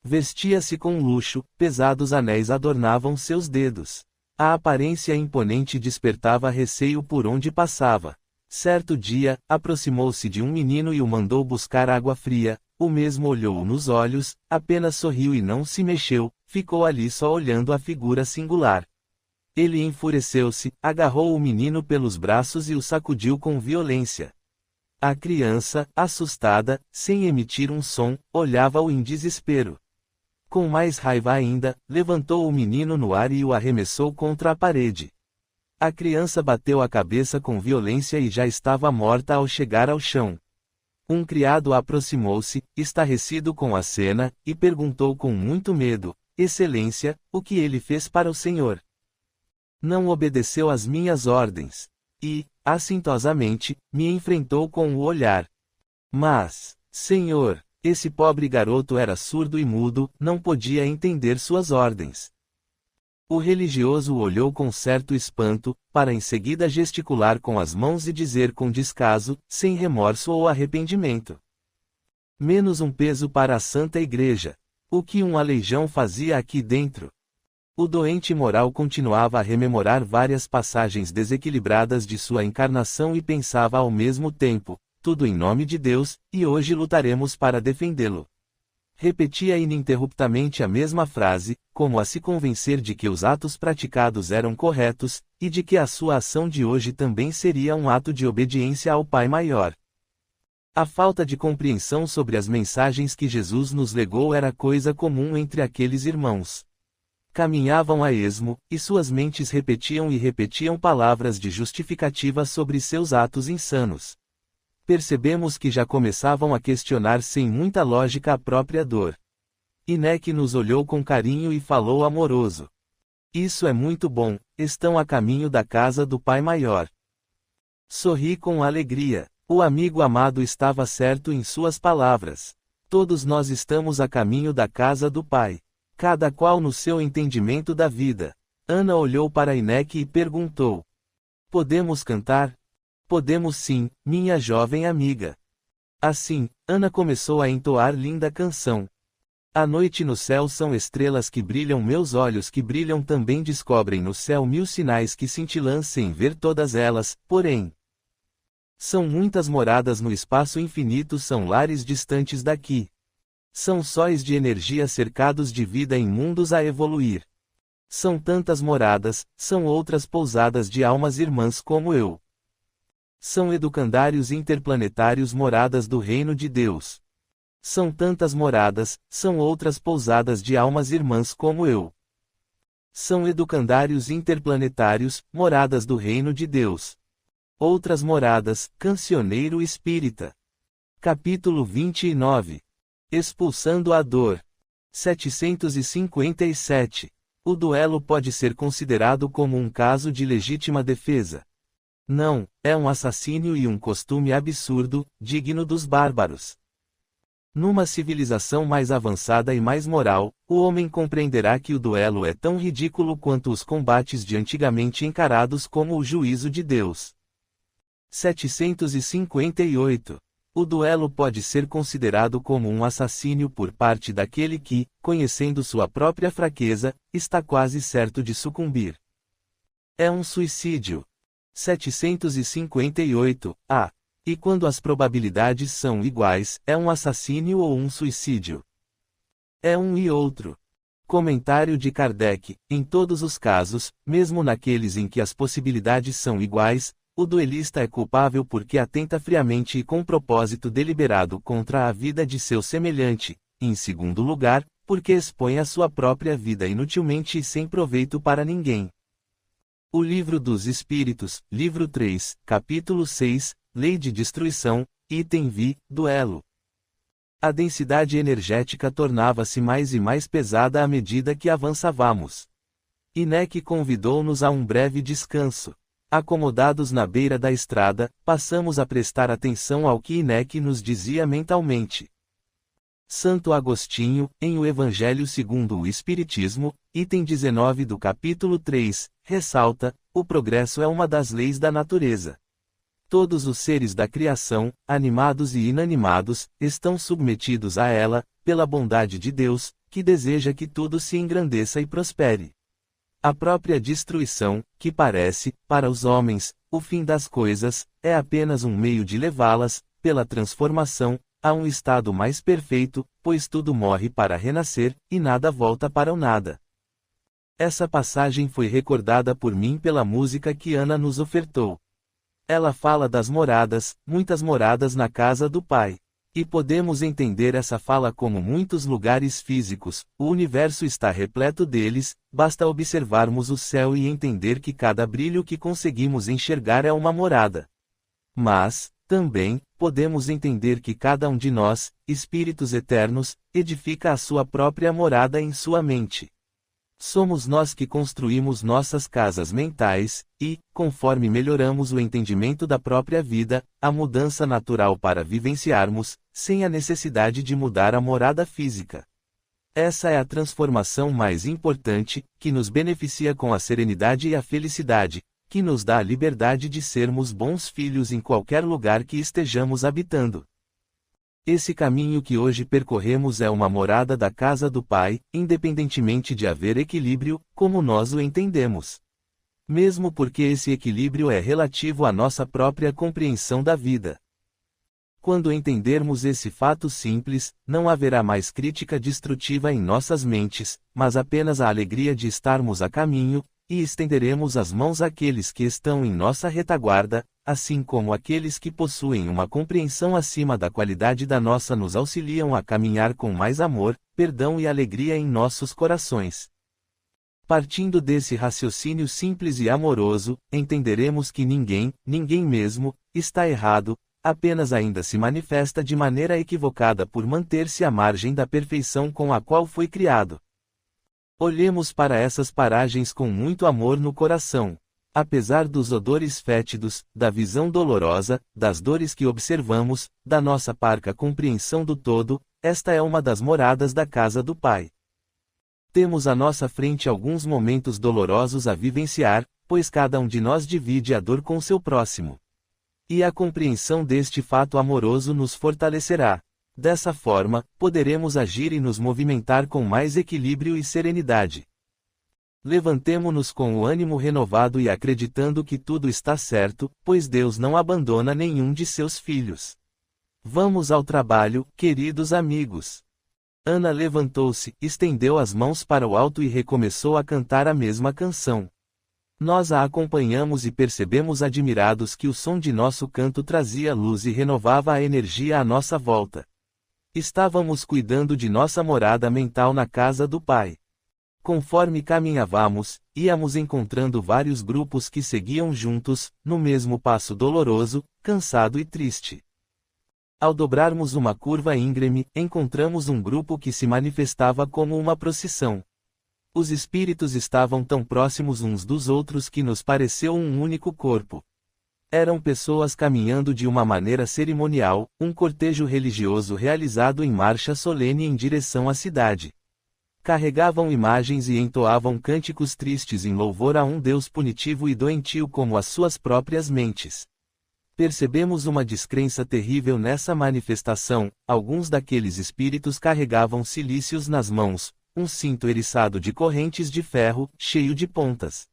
Vestia-se com luxo, pesados anéis adornavam seus dedos. A aparência imponente despertava receio por onde passava. Certo dia, aproximou-se de um menino e o mandou buscar água fria, o mesmo olhou-o nos olhos, apenas sorriu e não se mexeu, ficou ali só olhando a figura singular. Ele enfureceu-se, agarrou o menino pelos braços e o sacudiu com violência. A criança, assustada, sem emitir um som, olhava-o em desespero. Com mais raiva ainda, levantou o menino no ar e o arremessou contra a parede. A criança bateu a cabeça com violência e já estava morta ao chegar ao chão. Um criado aproximou-se, estarrecido com a cena, e perguntou com muito medo: Excelência, o que ele fez para o senhor? Não obedeceu às minhas ordens. E, assintosamente, me enfrentou com o olhar. Mas, senhor, esse pobre garoto era surdo e mudo, não podia entender suas ordens. O religioso olhou com certo espanto, para em seguida gesticular com as mãos e dizer com descaso, sem remorso ou arrependimento: menos um peso para a Santa Igreja. O que um aleijão fazia aqui dentro? O doente moral continuava a rememorar várias passagens desequilibradas de sua encarnação e pensava ao mesmo tempo: tudo em nome de Deus, e hoje lutaremos para defendê-lo. Repetia ininterruptamente a mesma frase, como a se convencer de que os atos praticados eram corretos, e de que a sua ação de hoje também seria um ato de obediência ao Pai Maior. A falta de compreensão sobre as mensagens que Jesus nos legou era coisa comum entre aqueles irmãos. Caminhavam a esmo, e suas mentes repetiam e repetiam palavras de justificativa sobre seus atos insanos. Percebemos que já começavam a questionar sem muita lógica a própria dor. Inek nos olhou com carinho e falou amoroso: isso é muito bom, estão a caminho da casa do Pai Maior. Sorri com alegria. O amigo amado estava certo em suas palavras. Todos nós estamos a caminho da casa do Pai. Cada qual no seu entendimento da vida. Ana olhou para Inek e perguntou: podemos cantar? Podemos sim, minha jovem amiga. Assim, Ana começou a entoar linda canção. À noite no céu são estrelas que brilham, meus olhos que brilham também descobrem no céu mil sinais que cintilam sem ver todas elas, porém. São muitas moradas no espaço infinito, são lares distantes daqui. São sóis de energia cercados de vida em mundos a evoluir. São tantas moradas, são outras pousadas de almas irmãs como eu. São educandários interplanetários, moradas do reino de Deus. São tantas moradas, são outras pousadas de almas irmãs como eu. São educandários interplanetários, moradas do reino de Deus. Outras moradas, Cancioneiro Espírita. Capítulo 29. Expulsando a dor. 757. O duelo pode ser considerado como um caso de legítima defesa. Não, é um assassínio e um costume absurdo, digno dos bárbaros. Numa civilização mais avançada e mais moral, o homem compreenderá que o duelo é tão ridículo quanto os combates de antigamente encarados como o juízo de Deus. 758. O duelo pode ser considerado como um assassínio por parte daquele que, conhecendo sua própria fraqueza, está quase certo de sucumbir. É um suicídio. 758. E quando as probabilidades são iguais, é um assassínio ou um suicídio? É um e outro. Comentário de Kardec: em todos os casos, mesmo naqueles em que as possibilidades são iguais, o duelista é culpável porque atenta friamente e com propósito deliberado contra a vida de seu semelhante, e em segundo lugar, porque expõe a sua própria vida inutilmente e sem proveito para ninguém. O Livro dos Espíritos, livro 3, capítulo 6, Lei de Destruição, item V, duelo. A densidade energética tornava-se mais e mais pesada à medida que avançávamos. Inek convidou-nos a um breve descanso. Acomodados na beira da estrada, passamos a prestar atenção ao que Inek nos dizia mentalmente. Santo Agostinho, em O Evangelho segundo o Espiritismo, item 19 do capítulo 3, ressalta: o progresso é uma das leis da natureza. Todos os seres da criação, animados e inanimados, estão submetidos a ela, pela bondade de Deus, que deseja que tudo se engrandeça e prospere. A própria destruição, que parece, para os homens, o fim das coisas, é apenas um meio de levá-las, pela transformação, a um estado mais perfeito, pois tudo morre para renascer, e nada volta para o nada. Essa passagem foi recordada por mim pela música que Ana nos ofertou. Ela fala das moradas, muitas moradas na casa do Pai. E podemos entender essa fala como muitos lugares físicos, o universo está repleto deles, basta observarmos o céu e entender que cada brilho que conseguimos enxergar é uma morada. Mas, também, podemos entender que cada um de nós, espíritos eternos, edifica a sua própria morada em sua mente. Somos nós que construímos nossas casas mentais, e, conforme melhoramos o entendimento da própria vida, a mudança natural para vivenciarmos, sem a necessidade de mudar a morada física. Essa é a transformação mais importante, que nos beneficia com a serenidade e a felicidade, que nos dá a liberdade de sermos bons filhos em qualquer lugar que estejamos habitando. Esse caminho que hoje percorremos é uma morada da casa do Pai, independentemente de haver equilíbrio, como nós o entendemos. Mesmo porque esse equilíbrio é relativo à nossa própria compreensão da vida. Quando entendermos esse fato simples, não haverá mais crítica destrutiva em nossas mentes, mas apenas a alegria de estarmos a caminho, e estenderemos as mãos àqueles que estão em nossa retaguarda, assim como aqueles que possuem uma compreensão acima da qualidade da nossa nos auxiliam a caminhar com mais amor, perdão e alegria em nossos corações. Partindo desse raciocínio simples e amoroso, entenderemos que ninguém mesmo, está errado, apenas ainda se manifesta de maneira equivocada por manter-se à margem da perfeição com a qual foi criado. Olhemos para essas paragens com muito amor no coração. Apesar dos odores fétidos, da visão dolorosa, das dores que observamos, da nossa parca compreensão do todo, esta é uma das moradas da casa do Pai. Temos à nossa frente alguns momentos dolorosos a vivenciar, pois cada um de nós divide a dor com seu próximo. E a compreensão deste fato amoroso nos fortalecerá. Dessa forma, poderemos agir e nos movimentar com mais equilíbrio e serenidade. Levantemo-nos com o ânimo renovado e acreditando que tudo está certo, pois Deus não abandona nenhum de seus filhos. Vamos ao trabalho, queridos amigos. Ana levantou-se, estendeu as mãos para o alto e recomeçou a cantar a mesma canção. Nós a acompanhamos e percebemos admirados que o som de nosso canto trazia luz e renovava a energia à nossa volta. Estávamos cuidando de nossa morada mental na casa do Pai. Conforme caminhávamos, íamos encontrando vários grupos que seguiam juntos, no mesmo passo doloroso, cansado e triste. Ao dobrarmos uma curva íngreme, encontramos um grupo que se manifestava como uma procissão. Os espíritos estavam tão próximos uns dos outros que nos pareceu um único corpo. Eram pessoas caminhando de uma maneira cerimonial, um cortejo religioso realizado em marcha solene em direção à cidade. Carregavam imagens e entoavam cânticos tristes em louvor a um Deus punitivo e doentio como as suas próprias mentes. Percebemos uma descrença terrível nessa manifestação, alguns daqueles espíritos carregavam cilícios nas mãos, um cinto eriçado de correntes de ferro, cheio de pontas.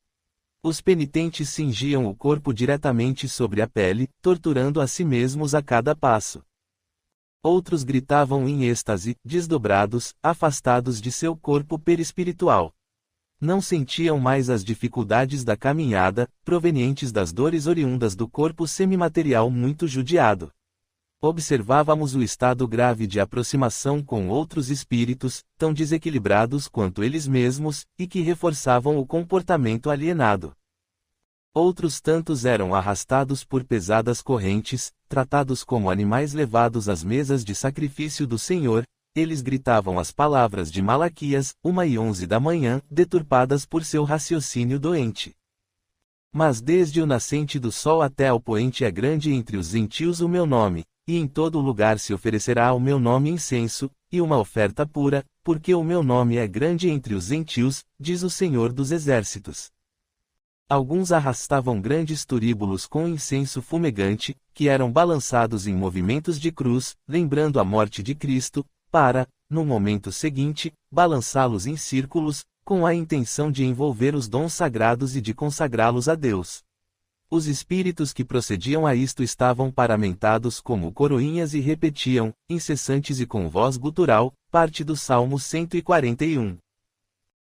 Os penitentes cingiam o corpo diretamente sobre a pele, torturando a si mesmos a cada passo. Outros gritavam em êxtase, desdobrados, afastados de seu corpo perispiritual. Não sentiam mais as dificuldades da caminhada, provenientes das dores oriundas do corpo semimaterial muito judiado. Observávamos o estado grave de aproximação com outros espíritos, tão desequilibrados quanto eles mesmos, e que reforçavam o comportamento alienado. Outros tantos eram arrastados por pesadas correntes, tratados como animais levados às mesas de sacrifício do Senhor. Eles gritavam as palavras de Malaquias, 1h11 da manhã, deturpadas por seu raciocínio doente. Mas desde o nascente do sol até ao poente é grande entre os gentios o meu nome, e em todo lugar se oferecerá ao meu nome incenso, e uma oferta pura, porque o meu nome é grande entre os gentios, diz o Senhor dos Exércitos. Alguns arrastavam grandes turíbulos com incenso fumegante, que eram balançados em movimentos de cruz, lembrando a morte de Cristo, para, no momento seguinte, balançá-los em círculos, com a intenção de envolver os dons sagrados e de consagrá-los a Deus. Os espíritos que procediam a isto estavam paramentados como coroinhas e repetiam, incessantes e com voz gutural, parte do Salmo 141.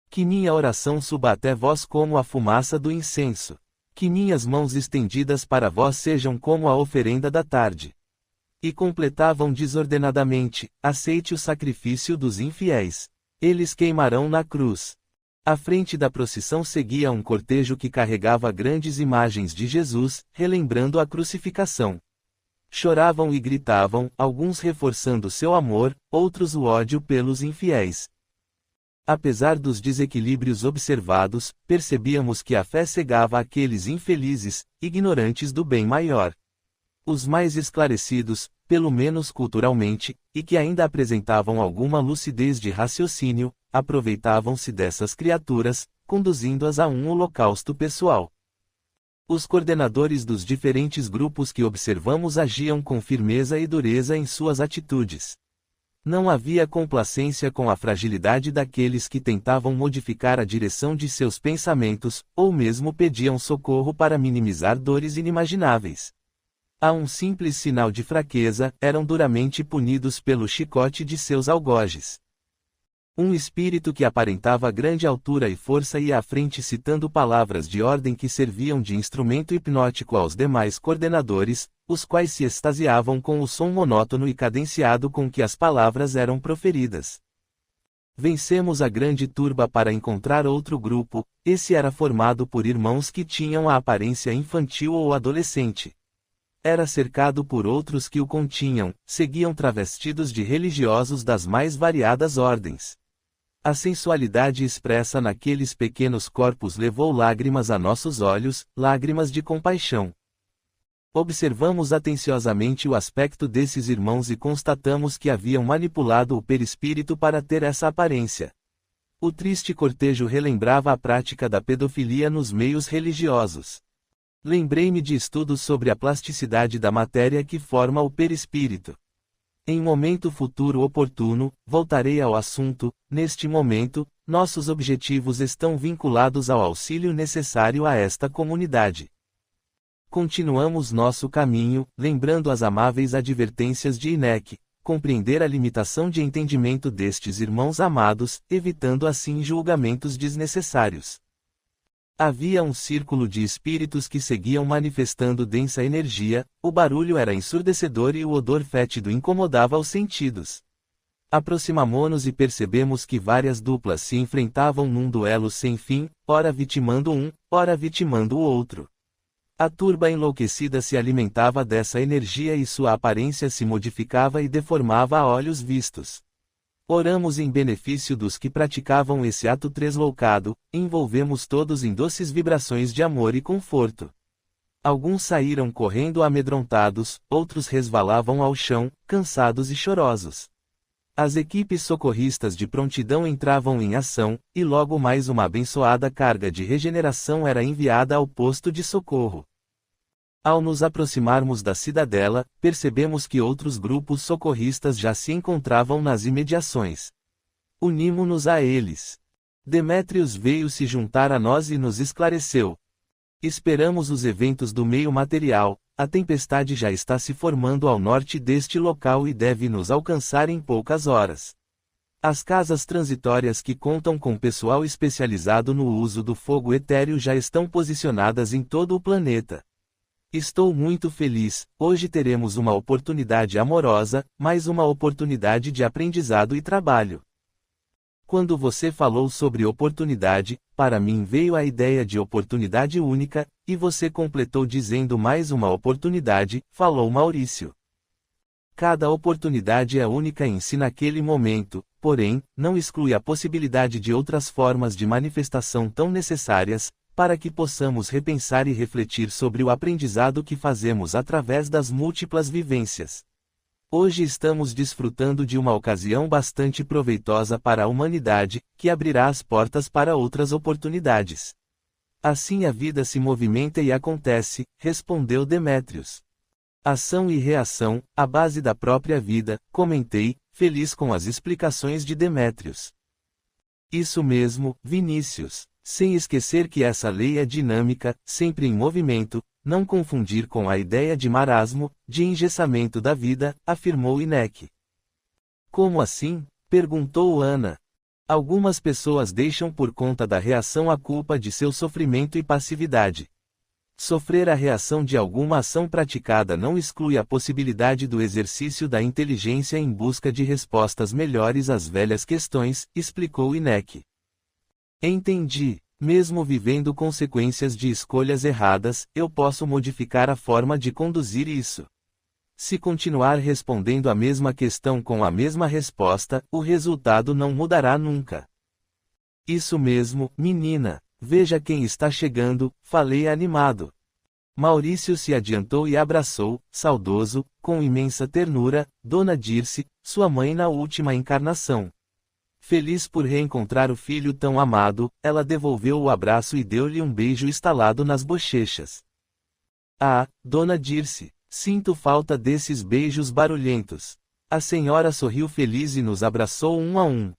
Que minha oração suba até vós como a fumaça do incenso. Que minhas mãos estendidas para vós sejam como a oferenda da tarde. E completavam desordenadamente: aceite o sacrifício dos infiéis. Eles queimarão na cruz. À frente da procissão seguia um cortejo que carregava grandes imagens de Jesus, relembrando a crucificação. Choravam e gritavam, alguns reforçando seu amor, outros o ódio pelos infiéis. Apesar dos desequilíbrios observados, percebíamos que a fé cegava aqueles infelizes, ignorantes do bem maior. Os mais esclarecidos, pelo menos culturalmente, e que ainda apresentavam alguma lucidez de raciocínio, aproveitavam-se dessas criaturas, conduzindo-as a um holocausto pessoal. Os coordenadores dos diferentes grupos que observamos agiam com firmeza e dureza em suas atitudes. Não havia complacência com a fragilidade daqueles que tentavam modificar a direção de seus pensamentos, ou mesmo pediam socorro para minimizar dores inimagináveis. A um simples sinal de fraqueza, eram duramente punidos pelo chicote de seus algozes. Um espírito que aparentava grande altura e força ia à frente citando palavras de ordem que serviam de instrumento hipnótico aos demais coordenadores, os quais se extasiavam com o som monótono e cadenciado com que as palavras eram proferidas. Vencemos a grande turba para encontrar outro grupo, esse era formado por irmãos que tinham a aparência infantil ou adolescente. Era cercado por outros que o continham, seguiam travestidos de religiosos das mais variadas ordens. A sensualidade expressa naqueles pequenos corpos levou lágrimas a nossos olhos, lágrimas de compaixão. Observamos atenciosamente o aspecto desses irmãos e constatamos que haviam manipulado o perispírito para ter essa aparência. O triste cortejo relembrava a prática da pedofilia nos meios religiosos. Lembrei-me de estudos sobre a plasticidade da matéria que forma o perispírito. Em momento futuro oportuno, voltarei ao assunto. Neste momento, nossos objetivos estão vinculados ao auxílio necessário a esta comunidade. Continuamos nosso caminho, lembrando as amáveis advertências de Inek, compreender a limitação de entendimento destes irmãos amados, evitando assim julgamentos desnecessários. Havia um círculo de espíritos que seguiam manifestando densa energia, o barulho era ensurdecedor e o odor fétido incomodava os sentidos. Aproximamo-nos e percebemos que várias duplas se enfrentavam num duelo sem fim, ora vitimando um, ora vitimando o outro. A turba enlouquecida se alimentava dessa energia e sua aparência se modificava e deformava a olhos vistos. Oramos em benefício dos que praticavam esse ato tresloucado, envolvemos todos em doces vibrações de amor e conforto. Alguns saíram correndo amedrontados, outros resvalavam ao chão, cansados e chorosos. As equipes socorristas de prontidão entravam em ação, e logo mais uma abençoada carga de regeneração era enviada ao posto de socorro. Ao nos aproximarmos da cidadela, percebemos que outros grupos socorristas já se encontravam nas imediações. Unimo-nos a eles. Demétrios veio se juntar a nós e nos esclareceu. Esperamos os eventos do meio material, a tempestade já está se formando ao norte deste local e deve nos alcançar em poucas horas. As casas transitórias que contam com pessoal especializado no uso do fogo etéreo já estão posicionadas em todo o planeta. Estou muito feliz, hoje teremos uma oportunidade amorosa, mais uma oportunidade de aprendizado e trabalho. Quando você falou sobre oportunidade, para mim veio a ideia de oportunidade única, e você completou dizendo mais uma oportunidade, falou Maurício. Cada oportunidade é única em si naquele momento, porém, não exclui a possibilidade de outras formas de manifestação tão necessárias, para que possamos repensar e refletir sobre o aprendizado que fazemos através das múltiplas vivências. Hoje estamos desfrutando de uma ocasião bastante proveitosa para a humanidade, que abrirá as portas para outras oportunidades. Assim a vida se movimenta e acontece, respondeu Demétrios. Ação e reação, a base da própria vida, comentei, feliz com as explicações de Demétrios. Isso mesmo, Vinícius. Sem esquecer que essa lei é dinâmica, sempre em movimento, não confundir com a ideia de marasmo, de engessamento da vida, afirmou Inek. Como assim? Perguntou Ana. Algumas pessoas deixam por conta da reação a culpa de seu sofrimento e passividade. Sofrer a reação de alguma ação praticada não exclui a possibilidade do exercício da inteligência em busca de respostas melhores às velhas questões, explicou Inek. Entendi. Mesmo vivendo consequências de escolhas erradas, eu posso modificar a forma de conduzir isso. Se continuar respondendo a mesma questão com a mesma resposta, o resultado não mudará nunca. Isso mesmo, menina. Veja quem está chegando, falei animado. Maurício se adiantou e abraçou, saudoso, com imensa ternura, Dona Dirce, sua mãe na última encarnação. Feliz por reencontrar o filho tão amado, ela devolveu o abraço e deu-lhe um beijo estalado nas bochechas. Ah, Dona Dirce, sinto falta desses beijos barulhentos. A senhora sorriu feliz e nos abraçou um a um.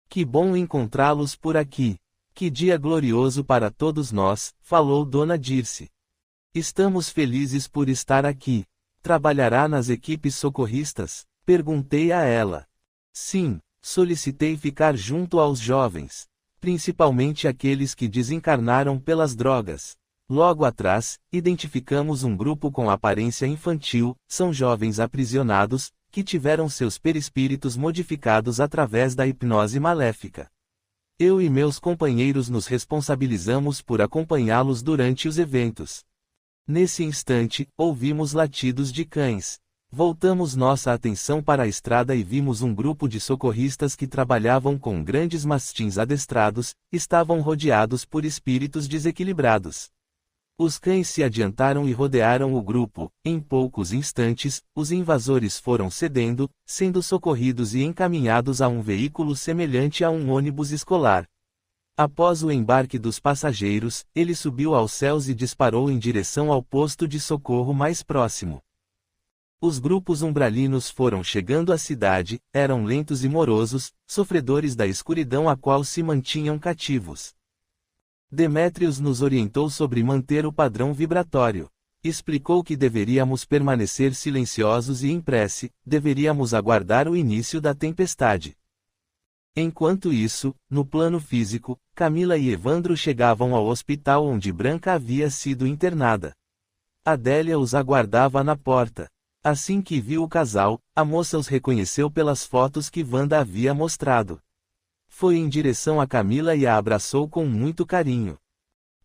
Que bom encontrá-los por aqui. Que dia glorioso para todos nós, falou Dona Dirce. Estamos felizes por estar aqui. Trabalhará nas equipes socorristas? Perguntei a ela. Sim. Solicitei ficar junto aos jovens, principalmente aqueles que desencarnaram pelas drogas. Logo atrás, identificamos um grupo com aparência infantil, são jovens aprisionados, que tiveram seus perispíritos modificados através da hipnose maléfica. Eu e meus companheiros nos responsabilizamos por acompanhá-los durante os eventos. Nesse instante, ouvimos latidos de cães. Voltamos nossa atenção para a estrada e vimos um grupo de socorristas que trabalhavam com grandes mastins adestrados, estavam rodeados por espíritos desequilibrados. Os cães se adiantaram e rodearam o grupo. Em poucos instantes, os invasores foram cedendo, sendo socorridos e encaminhados a um veículo semelhante a um ônibus escolar. Após o embarque dos passageiros, ele subiu aos céus e disparou em direção ao posto de socorro mais próximo. Os grupos umbralinos foram chegando à cidade, eram lentos e morosos, sofredores da escuridão a qual se mantinham cativos. Demétrios nos orientou sobre manter o padrão vibratório. Explicou que deveríamos permanecer silenciosos e em prece, deveríamos aguardar o início da tempestade. Enquanto isso, no plano físico, Camila e Evandro chegavam ao hospital onde Branca havia sido internada. Adélia os aguardava na porta. Assim que viu o casal, a moça os reconheceu pelas fotos que Wanda havia mostrado. Foi em direção a Camila e a abraçou com muito carinho.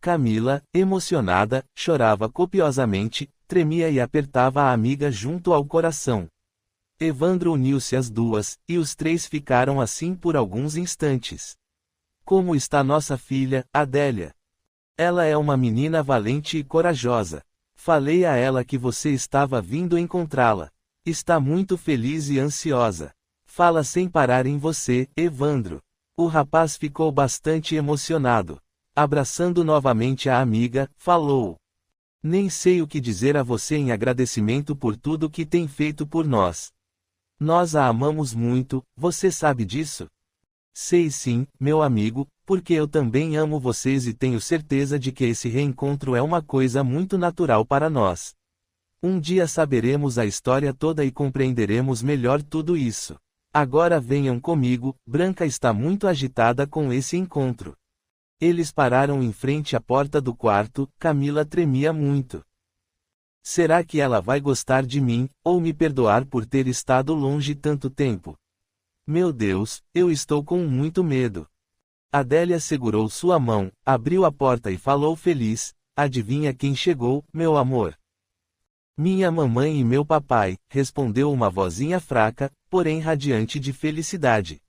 Camila, emocionada, chorava copiosamente, tremia e apertava a amiga junto ao coração. Evandro uniu-se às duas, e os três ficaram assim por alguns instantes. Como está nossa filha, Adélia? Ela é uma menina valente e corajosa. Falei a ela que você estava vindo encontrá-la. Está muito feliz e ansiosa. Fala sem parar em você, Evandro. O rapaz ficou bastante emocionado. Abraçando novamente a amiga, falou. Nem sei o que dizer a você em agradecimento por tudo que tem feito por nós. Nós a amamos muito, você sabe disso? Sei sim, meu amigo, porque eu também amo vocês e tenho certeza de que esse reencontro é uma coisa muito natural para nós. Um dia saberemos a história toda e compreenderemos melhor tudo isso. Agora venham comigo, Branca está muito agitada com esse encontro. Eles pararam em frente à porta do quarto, Camila tremia muito. Será que ela vai gostar de mim, ou me perdoar por ter estado longe tanto tempo? Meu Deus, eu estou com muito medo. Adélia segurou sua mão, abriu a porta e falou feliz, adivinha quem chegou, meu amor? Minha mamãe e meu papai, respondeu uma vozinha fraca, porém radiante de felicidade.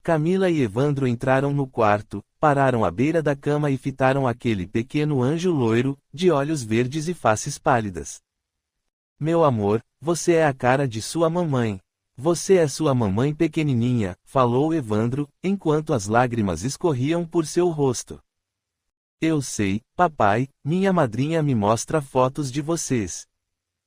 Camila e Evandro entraram no quarto, pararam à beira da cama e fitaram aquele pequeno anjo loiro, de olhos verdes e faces pálidas. Meu amor, você é a cara de sua mamãe. Você é sua mamãe pequenininha, falou Evandro, enquanto as lágrimas escorriam por seu rosto. Eu sei, papai, minha madrinha me mostra fotos de vocês.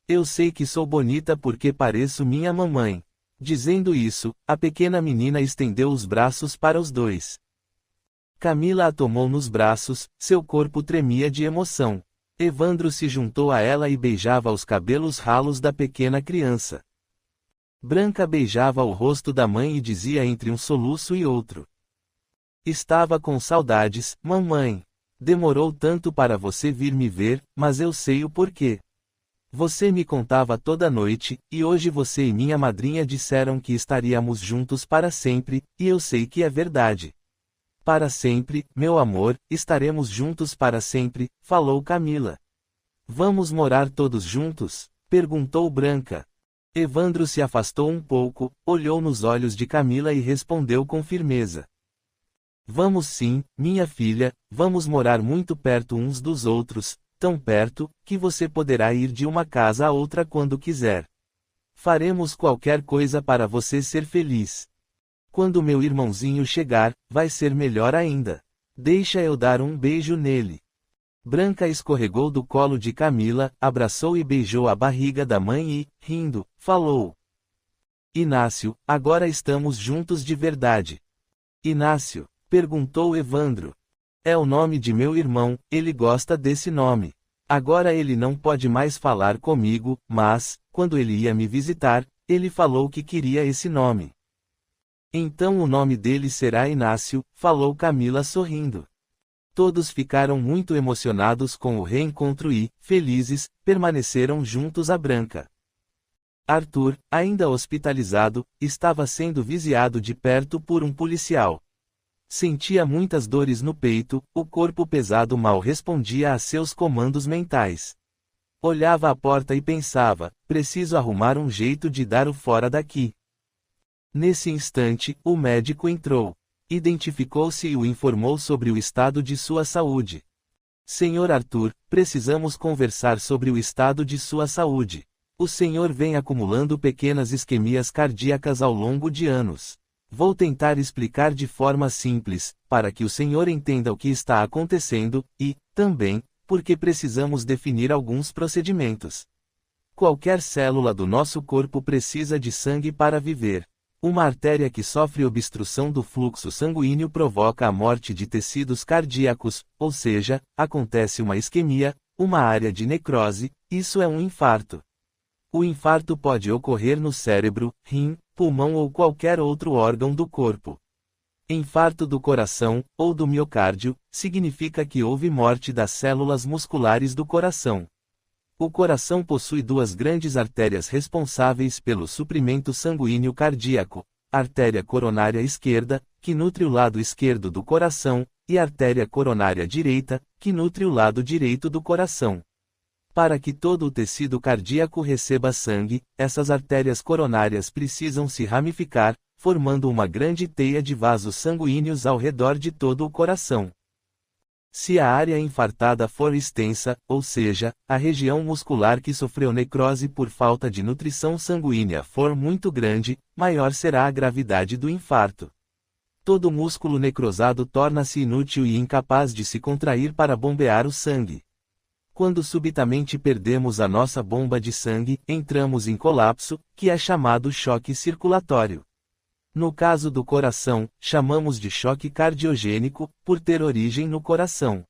Eu sei que sou bonita porque pareço minha mamãe. Dizendo isso, a pequena menina estendeu os braços para os dois. Camila a tomou nos braços, seu corpo tremia de emoção. Evandro se juntou a ela e beijava os cabelos ralos da pequena criança. Branca beijava o rosto da mãe e dizia entre um soluço e outro: "Estava com saudades, mamãe. Demorou tanto para você vir me ver, mas eu sei o porquê. Você me contava toda noite, e hoje você e minha madrinha disseram que estaríamos juntos para sempre, e eu sei que é verdade. Para sempre, meu amor, estaremos juntos para sempre", falou Camila. "Vamos morar todos juntos?", perguntou Branca. Evandro se afastou um pouco, olhou nos olhos de Camila e respondeu com firmeza: "Vamos sim, minha filha, vamos morar muito perto uns dos outros, tão perto, que você poderá ir de uma casa a outra quando quiser. Faremos qualquer coisa para você ser feliz. Quando meu irmãozinho chegar, vai ser melhor ainda. Deixa eu dar um beijo nele." Branca escorregou do colo de Camila, abraçou e beijou a barriga da mãe e, rindo, falou: "Inácio, agora estamos juntos de verdade." "Inácio?", perguntou Evandro. "É o nome de meu irmão, ele gosta desse nome. Agora ele não pode mais falar comigo, mas, quando ele ia me visitar, ele falou que queria esse nome." "Então o nome dele será Inácio", falou Camila sorrindo. Todos ficaram muito emocionados com o reencontro e, felizes, permaneceram juntos a Branca. Arthur, ainda hospitalizado, estava sendo vigiado de perto por um policial. Sentia muitas dores no peito, o corpo pesado mal respondia a seus comandos mentais. Olhava a porta e pensava: "Preciso arrumar um jeito de dar o fora daqui." Nesse instante, o médico entrou. Identificou-se e o informou sobre o estado de sua saúde. "Senhor Arthur, precisamos conversar sobre o estado de sua saúde. O senhor vem acumulando pequenas isquemias cardíacas ao longo de anos. Vou tentar explicar de forma simples, para que o senhor entenda o que está acontecendo, e, também, porque precisamos definir alguns procedimentos. Qualquer célula do nosso corpo precisa de sangue para viver. Uma artéria que sofre obstrução do fluxo sanguíneo provoca a morte de tecidos cardíacos, ou seja, acontece uma isquemia, uma área de necrose, isso é um infarto. O infarto pode ocorrer no cérebro, rim, pulmão ou qualquer outro órgão do corpo. Infarto do coração, ou do miocárdio, significa que houve morte das células musculares do coração. O coração possui duas grandes artérias responsáveis pelo suprimento sanguíneo cardíaco: artéria coronária esquerda, que nutre o lado esquerdo do coração, e artéria coronária direita, que nutre o lado direito do coração. Para que todo o tecido cardíaco receba sangue, essas artérias coronárias precisam se ramificar, formando uma grande teia de vasos sanguíneos ao redor de todo o coração. Se a área infartada for extensa, ou seja, a região muscular que sofreu necrose por falta de nutrição sanguínea for muito grande, maior será a gravidade do infarto. Todo músculo necrosado torna-se inútil e incapaz de se contrair para bombear o sangue. Quando subitamente perdemos a nossa bomba de sangue, entramos em colapso, que é chamado choque circulatório. No caso do coração, chamamos de choque cardiogênico, por ter origem no coração.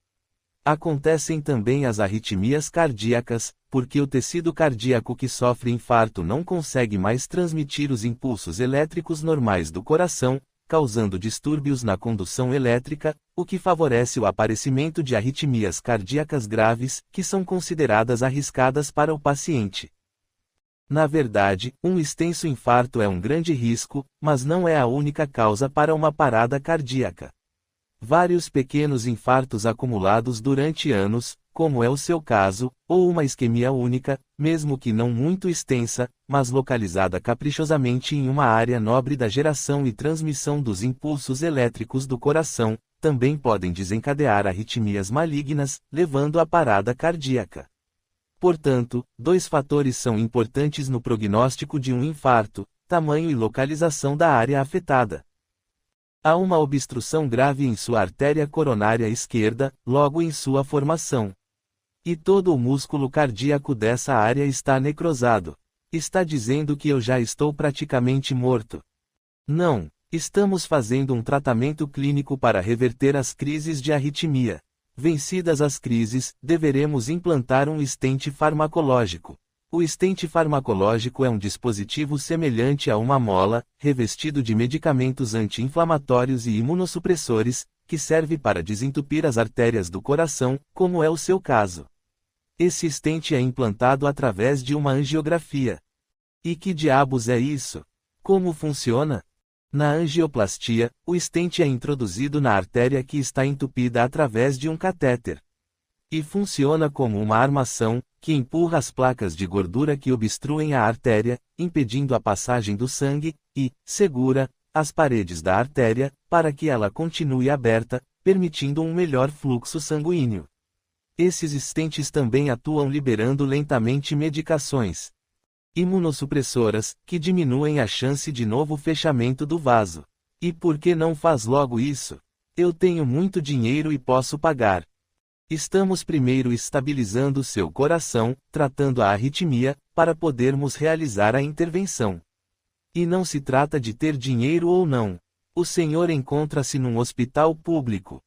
Acontecem também as arritmias cardíacas, porque o tecido cardíaco que sofre infarto não consegue mais transmitir os impulsos elétricos normais do coração, causando distúrbios na condução elétrica, o que favorece o aparecimento de arritmias cardíacas graves, que são consideradas arriscadas para o paciente. Na verdade, um extenso infarto é um grande risco, mas não é a única causa para uma parada cardíaca. Vários pequenos infartos acumulados durante anos, como é o seu caso, ou uma isquemia única, mesmo que não muito extensa, mas localizada caprichosamente em uma área nobre da geração e transmissão dos impulsos elétricos do coração, também podem desencadear arritmias malignas, levando à parada cardíaca. Portanto, dois fatores são importantes no prognóstico de um infarto: tamanho e localização da área afetada. Há uma obstrução grave em sua artéria coronária esquerda, logo em sua formação. E todo o músculo cardíaco dessa área está necrosado. Está dizendo que eu já estou praticamente morto? Não. Estamos fazendo um tratamento clínico para reverter as crises de arritmia. Vencidas as crises, deveremos implantar um estente farmacológico. O estente farmacológico é um dispositivo semelhante a uma mola, revestido de medicamentos anti-inflamatórios e imunossupressores, que serve para desentupir as artérias do coração, como é o seu caso. Esse estente é implantado através de uma angiografia. E que diabos é isso? Como funciona? Na angioplastia, o estente é introduzido na artéria que está entupida através de um catéter. E funciona como uma armação, que empurra as placas de gordura que obstruem a artéria, impedindo a passagem do sangue, e segura as paredes da artéria, para que ela continue aberta, permitindo um melhor fluxo sanguíneo. Esses estentes também atuam liberando lentamente medicações imunossupressoras, que diminuem a chance de novo fechamento do vaso. E por que não faz logo isso? Eu tenho muito dinheiro e posso pagar. Estamos primeiro estabilizando seu coração, tratando a arritmia, para podermos realizar a intervenção. E não se trata de ter dinheiro ou não. O senhor encontra-se num hospital público.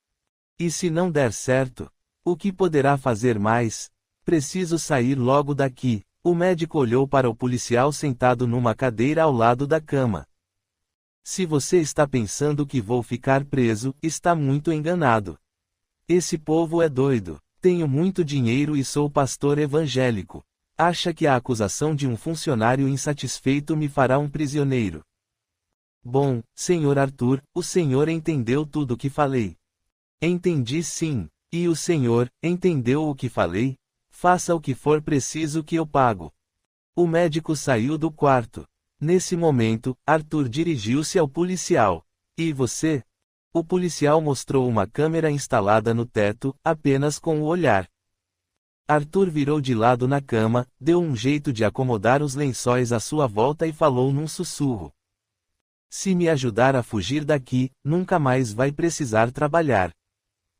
E se não der certo, o que poderá fazer mais? Preciso sair logo daqui. O médico olhou para o policial sentado numa cadeira ao lado da cama. Se você está pensando que vou ficar preso, está muito enganado. Esse povo é doido. Tenho muito dinheiro e sou pastor evangélico. Acha que a acusação de um funcionário insatisfeito me fará um prisioneiro? Bom, Sr. Arthur, o senhor entendeu tudo o que falei. Entendi sim. E o senhor, entendeu o que falei? Faça o que for preciso que eu pago. O médico saiu do quarto. Nesse momento, Arthur dirigiu-se ao policial. E você? O policial mostrou uma câmera instalada no teto, apenas com o olhar. Arthur virou de lado na cama, deu um jeito de acomodar os lençóis à sua volta e falou num sussurro. Se me ajudar a fugir daqui, nunca mais vai precisar trabalhar.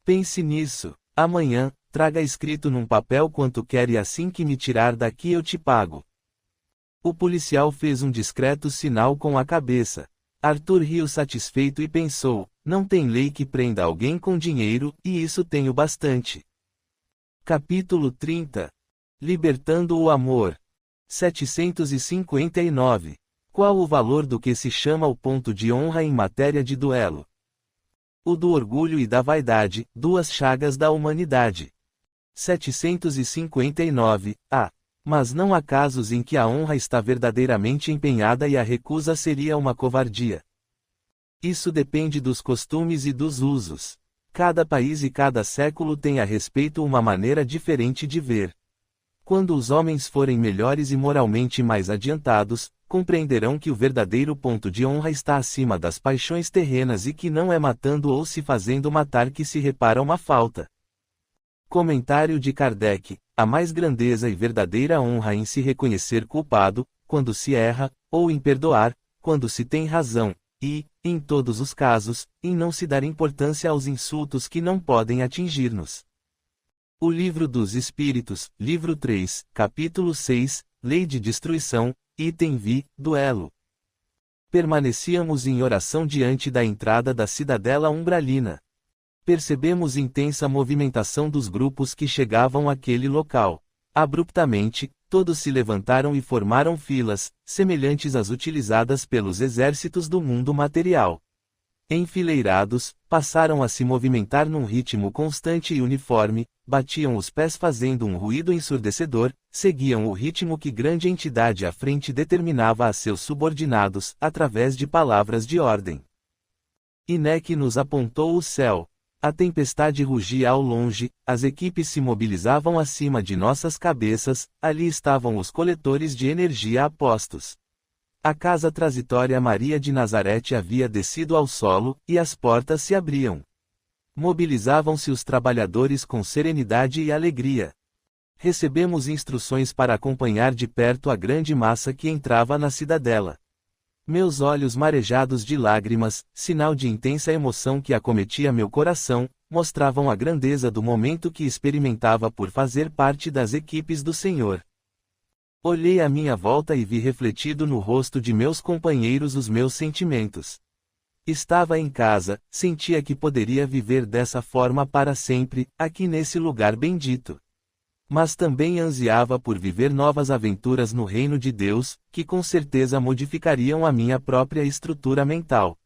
Pense nisso. Amanhã, traga escrito num papel quanto quer e assim que me tirar daqui eu te pago. O policial fez um discreto sinal com a cabeça. Arthur riu satisfeito e pensou, não tem lei que prenda alguém com dinheiro, e isso tenho bastante. Capítulo 30. Libertando o amor. 759. Qual o valor do que se chama o ponto de honra em matéria de duelo? O do orgulho e da vaidade, duas chagas da humanidade. 759. Mas não há casos em que a honra está verdadeiramente empenhada e a recusa seria uma covardia. Isso depende dos costumes e dos usos. Cada país e cada século tem a respeito uma maneira diferente de ver. Quando os homens forem melhores e moralmente mais adiantados, compreenderão que o verdadeiro ponto de honra está acima das paixões terrenas e que não é matando ou se fazendo matar que se repara uma falta. Comentário de Kardec: a mais grandeza e verdadeira honra em se reconhecer culpado, quando se erra, ou em perdoar, quando se tem razão, e, em todos os casos, em não se dar importância aos insultos que não podem atingir-nos. O Livro dos Espíritos, Livro 3, Capítulo 6, Lei de Destruição, Item V, Duelo. Permanecíamos em oração diante da entrada da cidadela umbralina. Percebemos intensa movimentação dos grupos que chegavam àquele local. Abruptamente, todos se levantaram e formaram filas, semelhantes às utilizadas pelos exércitos do mundo material. Enfileirados, passaram a se movimentar num ritmo constante e uniforme, batiam os pés fazendo um ruído ensurdecedor, seguiam o ritmo que grande entidade à frente determinava a seus subordinados, através de palavras de ordem. Inek nos apontou o céu. A tempestade rugia ao longe, as equipes se mobilizavam acima de nossas cabeças, ali estavam os coletores de energia a postos. A casa transitória Maria de Nazarete havia descido ao solo, e as portas se abriam. Mobilizavam-se os trabalhadores com serenidade e alegria. Recebemos instruções para acompanhar de perto a grande massa que entrava na cidadela. Meus olhos marejados de lágrimas, sinal de intensa emoção que acometia meu coração, mostravam a grandeza do momento que experimentava por fazer parte das equipes do Senhor. Olhei à minha volta e vi refletido no rosto de meus companheiros os meus sentimentos. Estava em casa, sentia que poderia viver dessa forma para sempre, aqui nesse lugar bendito. Mas também ansiava por viver novas aventuras no reino de Deus, que com certeza modificariam a minha própria estrutura mental.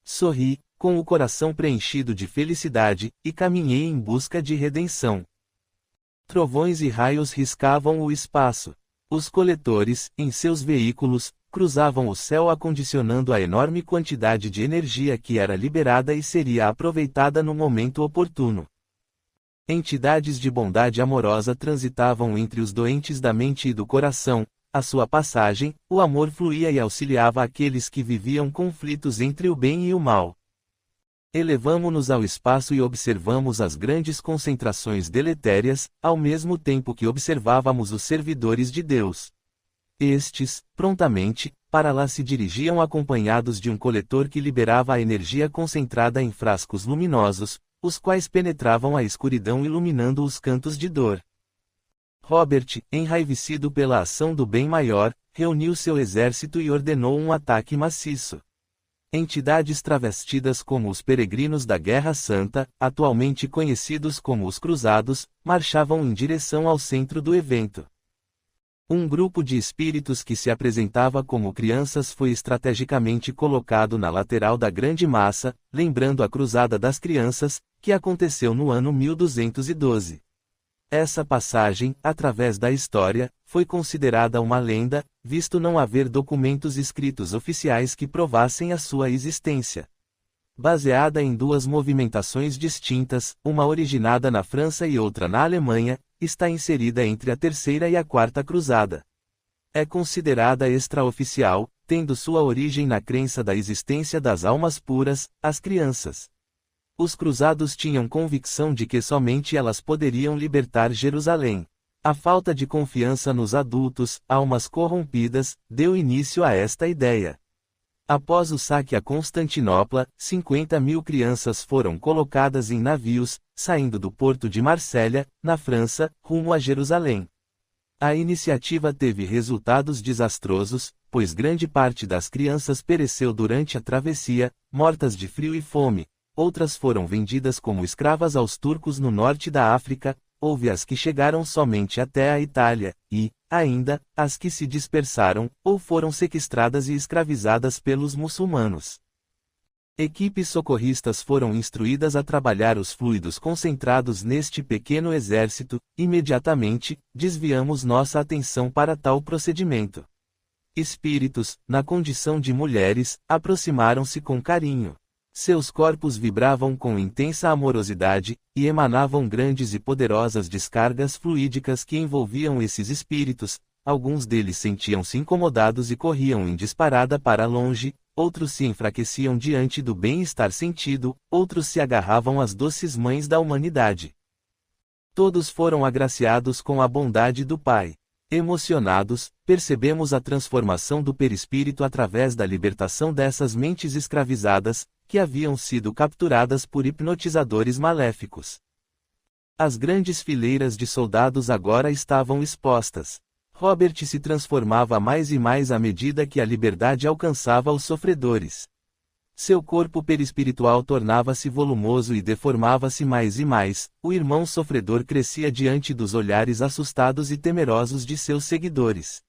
Sorri, com o coração preenchido de felicidade, e caminhei em busca de redenção. Trovões e raios riscavam o espaço. Os coletores, em seus veículos, cruzavam o céu acondicionando a enorme quantidade de energia que era liberada e seria aproveitada no momento oportuno. Entidades de bondade amorosa transitavam entre os doentes da mente e do coração. À sua passagem, o amor fluía e auxiliava aqueles que viviam conflitos entre o bem e o mal. Elevamo-nos ao espaço e observamos as grandes concentrações deletérias, ao mesmo tempo que observávamos os servidores de Deus. Estes, prontamente, para lá se dirigiam acompanhados de um coletor que liberava a energia concentrada em frascos luminosos, os quais penetravam a escuridão iluminando os cantos de dor. Robert, enraivecido pela ação do bem maior, reuniu seu exército e ordenou um ataque maciço. Entidades travestidas como os peregrinos da Guerra Santa, atualmente conhecidos como os Cruzados, marchavam em direção ao centro do evento. Um grupo de espíritos que se apresentava como crianças foi estrategicamente colocado na lateral da grande massa, lembrando a Cruzada das Crianças, que aconteceu no ano 1212. Essa passagem, através da história, foi considerada uma lenda, visto não haver documentos escritos oficiais que provassem a sua existência. Baseada em duas movimentações distintas, uma originada na França e outra na Alemanha, está inserida entre a Terceira e a Quarta Cruzada. É considerada extraoficial, tendo sua origem na crença da existência das almas puras, as crianças. Os cruzados tinham convicção de que somente elas poderiam libertar Jerusalém. A falta de confiança nos adultos, almas corrompidas, deu início a esta ideia. Após o saque a Constantinopla, 50.000 crianças foram colocadas em navios, saindo do porto de Marsella, na França, rumo a Jerusalém. A iniciativa teve resultados desastrosos, pois grande parte das crianças pereceu durante a travessia, mortas de frio e fome. Outras foram vendidas como escravas aos turcos no norte da África, houve as que chegaram somente até a Itália, e, ainda, as que se dispersaram, ou foram sequestradas e escravizadas pelos muçulmanos. Equipes socorristas foram instruídas a trabalhar os fluidos concentrados neste pequeno exército, imediatamente, desviamos nossa atenção para tal procedimento. Espíritos, na condição de mulheres, aproximaram-se com carinho. Seus corpos vibravam com intensa amorosidade, e emanavam grandes e poderosas descargas fluídicas que envolviam esses espíritos. Alguns deles sentiam-se incomodados e corriam em disparada para longe, outros se enfraqueciam diante do bem-estar sentido, outros se agarravam às doces mães da humanidade. Todos foram agraciados com a bondade do Pai. Emocionados, percebemos a transformação do perispírito através da libertação dessas mentes escravizadas, que haviam sido capturadas por hipnotizadores maléficos. As grandes fileiras de soldados agora estavam expostas. Robert se transformava mais e mais à medida que a liberdade alcançava os sofredores. Seu corpo perispiritual tornava-se volumoso e deformava-se mais e mais, o irmão sofredor crescia diante dos olhares assustados e temerosos de seus seguidores.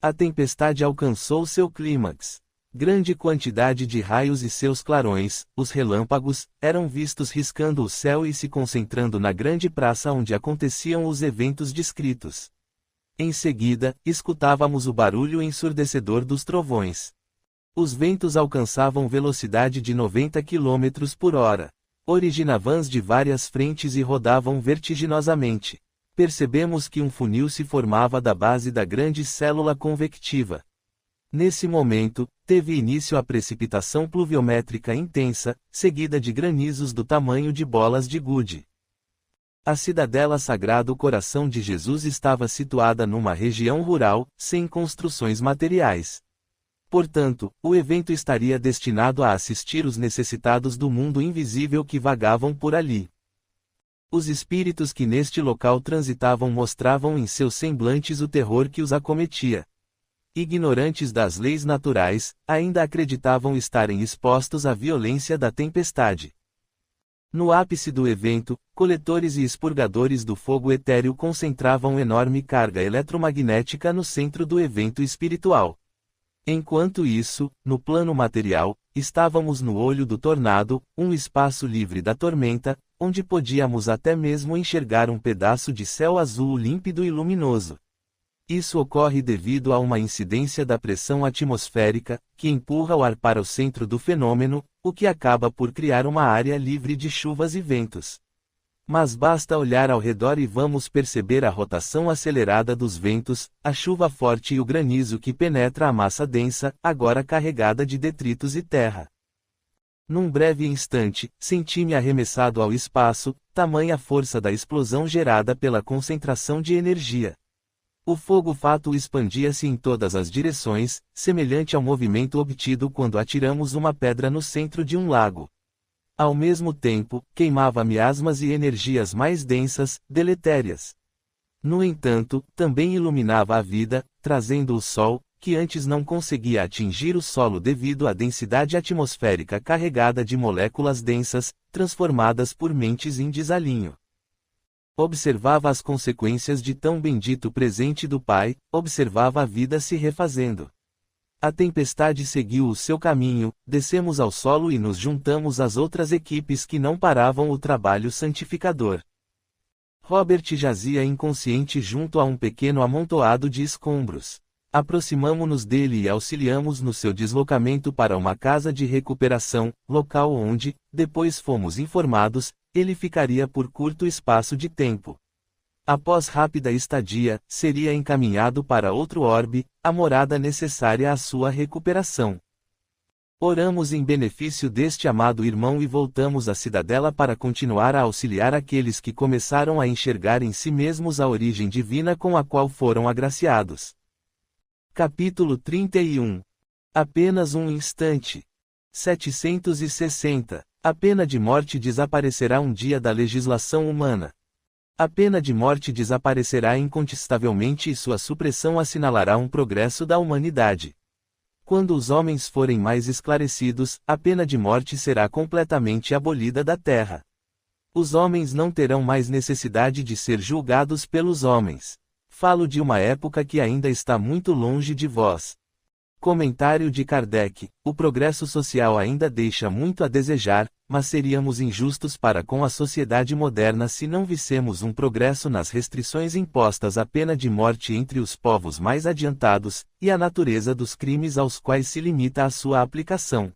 A tempestade alcançou seu clímax. Grande quantidade de raios e seus clarões, os relâmpagos, eram vistos riscando o céu e se concentrando na grande praça onde aconteciam os eventos descritos. Em seguida, escutávamos o barulho ensurdecedor dos trovões. Os ventos alcançavam velocidade de 90 km por hora. Originavãs de várias frentes e rodavam vertiginosamente. Percebemos que um funil se formava da base da grande célula convectiva. Nesse momento, teve início a precipitação pluviométrica intensa, seguida de granizos do tamanho de bolas de gude. A cidadela Sagrado Coração de Jesus estava situada numa região rural, sem construções materiais. Portanto, o evento estaria destinado a assistir os necessitados do mundo invisível que vagavam por ali. Os espíritos que neste local transitavam mostravam em seus semblantes o terror que os acometia. Ignorantes das leis naturais, ainda acreditavam estarem expostos à violência da tempestade. No ápice do evento, coletores e expurgadores do fogo etéreo concentravam enorme carga eletromagnética no centro do evento espiritual. Enquanto isso, no plano material, estávamos no olho do tornado, um espaço livre da tormenta, onde podíamos até mesmo enxergar um pedaço de céu azul límpido e luminoso. Isso ocorre devido a uma incidência da pressão atmosférica, que empurra o ar para o centro do fenômeno, o que acaba por criar uma área livre de chuvas e ventos. Mas basta olhar ao redor e vamos perceber a rotação acelerada dos ventos, a chuva forte e o granizo que penetra a massa densa, agora carregada de detritos e terra. Num breve instante, senti-me arremessado ao espaço, tamanha força da explosão gerada pela concentração de energia. O fogo-fato expandia-se em todas as direções, semelhante ao movimento obtido quando atiramos uma pedra no centro de um lago. Ao mesmo tempo, queimava miasmas e energias mais densas, deletérias. No entanto, também iluminava a vida, trazendo o sol, que antes não conseguia atingir o solo devido à densidade atmosférica carregada de moléculas densas, transformadas por mentes em desalinho. Observava as consequências de tão bendito presente do Pai, observava a vida se refazendo. A tempestade seguiu o seu caminho, descemos ao solo e nos juntamos às outras equipes que não paravam o trabalho santificador. Robert jazia inconsciente junto a um pequeno amontoado de escombros. Aproximamo-nos dele e auxiliamos no seu deslocamento para uma casa de recuperação, local onde, depois fomos informados, ele ficaria por curto espaço de tempo. Após rápida estadia, seria encaminhado para outro orbe, a morada necessária à sua recuperação. Oramos em benefício deste amado irmão e voltamos à cidadela para continuar a auxiliar aqueles que começaram a enxergar em si mesmos a origem divina com a qual foram agraciados. Capítulo 31. Apenas um instante. 760. A pena de morte desaparecerá um dia da legislação humana. A pena de morte desaparecerá incontestavelmente e sua supressão assinalará um progresso da humanidade. Quando os homens forem mais esclarecidos, a pena de morte será completamente abolida da terra. Os homens não terão mais necessidade de ser julgados pelos homens. Falo de uma época que ainda está muito longe de vós. Comentário de Kardec: o progresso social ainda deixa muito a desejar, mas seríamos injustos para com a sociedade moderna se não vissemos um progresso nas restrições impostas à pena de morte entre os povos mais adiantados, e a natureza dos crimes aos quais se limita a sua aplicação.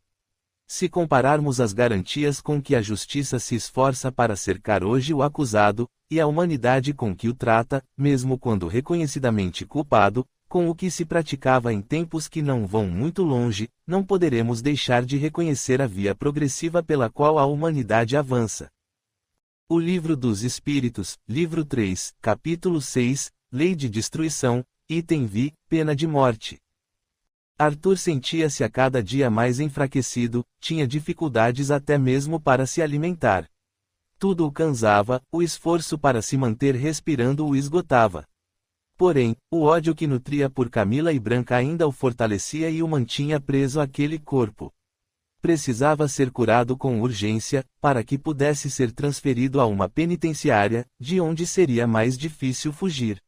Se compararmos as garantias com que a justiça se esforça para cercar hoje o acusado, e a humanidade com que o trata, mesmo quando reconhecidamente culpado, com o que se praticava em tempos que não vão muito longe, não poderemos deixar de reconhecer a via progressiva pela qual a humanidade avança. O Livro dos Espíritos, Livro 3, Capítulo 6, Lei de Destruição, Item V, Pena de Morte. Arthur sentia-se a cada dia mais enfraquecido, tinha dificuldades até mesmo para se alimentar. Tudo o cansava, o esforço para se manter respirando o esgotava. Porém, o ódio que nutria por Camila e Branca ainda o fortalecia e o mantinha preso àquele corpo. Precisava ser curado com urgência, para que pudesse ser transferido a uma penitenciária, de onde seria mais difícil fugir.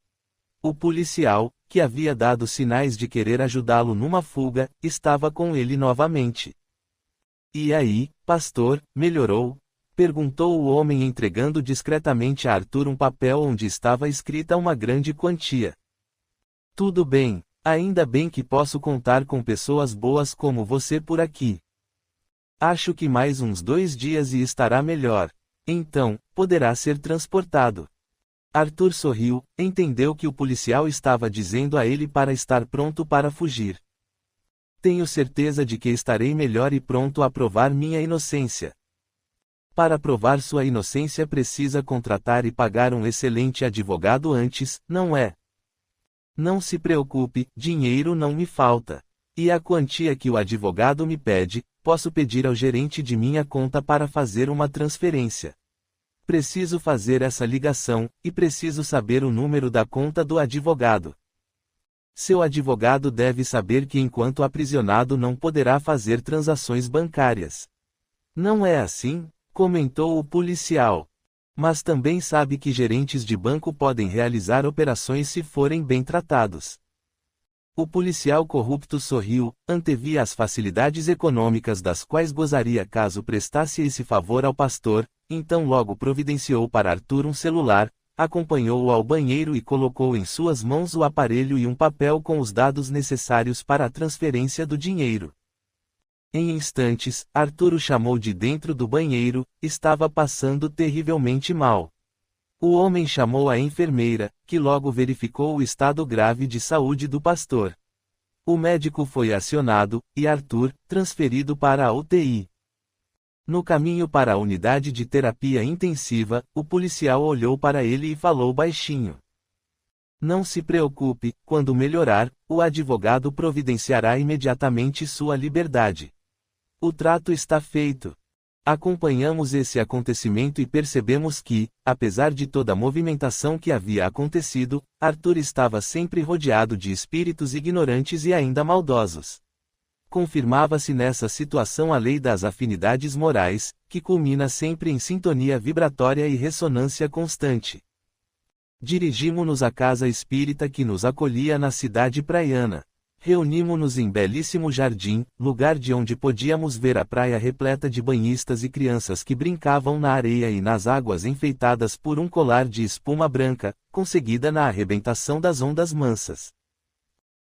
O policial, que havia dado sinais de querer ajudá-lo numa fuga, estava com ele novamente. "E aí, pastor, melhorou?" perguntou o homem entregando discretamente a Arthur um papel onde estava escrita uma grande quantia. "Tudo bem, ainda bem que posso contar com pessoas boas como você por aqui. Acho que mais uns 2 dias e estará melhor. Então, poderá ser transportado." Arthur sorriu, entendeu que o policial estava dizendo a ele para estar pronto para fugir. "Tenho certeza de que estarei melhor e pronto a provar minha inocência." Para provar sua inocência precisa contratar e pagar um excelente advogado antes, não é? "Não se preocupe, dinheiro não me falta. E a quantia que o advogado me pede, posso pedir ao gerente de minha conta para fazer uma transferência. Preciso fazer essa ligação, e preciso saber o número da conta do advogado." Seu advogado deve saber que enquanto aprisionado não poderá fazer transações bancárias. Não é assim? Comentou o policial. Mas também sabe que gerentes de banco podem realizar operações se forem bem tratados. O policial corrupto sorriu, antevia as facilidades econômicas das quais gozaria caso prestasse esse favor ao pastor, então logo providenciou para Arthur um celular, acompanhou-o ao banheiro e colocou em suas mãos o aparelho e um papel com os dados necessários para a transferência do dinheiro. Em instantes, Arthur o chamou de dentro do banheiro, estava passando terrivelmente mal. O homem chamou a enfermeira, que logo verificou o estado grave de saúde do pastor. O médico foi acionado, e Arthur, transferido para a UTI. No caminho para a unidade de terapia intensiva, o policial olhou para ele e falou baixinho. Não se preocupe, quando melhorar, o advogado providenciará imediatamente sua liberdade. O trato está feito. Acompanhamos esse acontecimento e percebemos que, apesar de toda a movimentação que havia acontecido, Arthur estava sempre rodeado de espíritos ignorantes e ainda maldosos. Confirmava-se nessa situação a lei das afinidades morais, que culmina sempre em sintonia vibratória e ressonância constante. Dirigimo-nos à casa espírita que nos acolhia na cidade praiana. Reunimo-nos em belíssimo jardim, lugar de onde podíamos ver a praia repleta de banhistas e crianças que brincavam na areia e nas águas enfeitadas por um colar de espuma branca, conseguida na arrebentação das ondas mansas.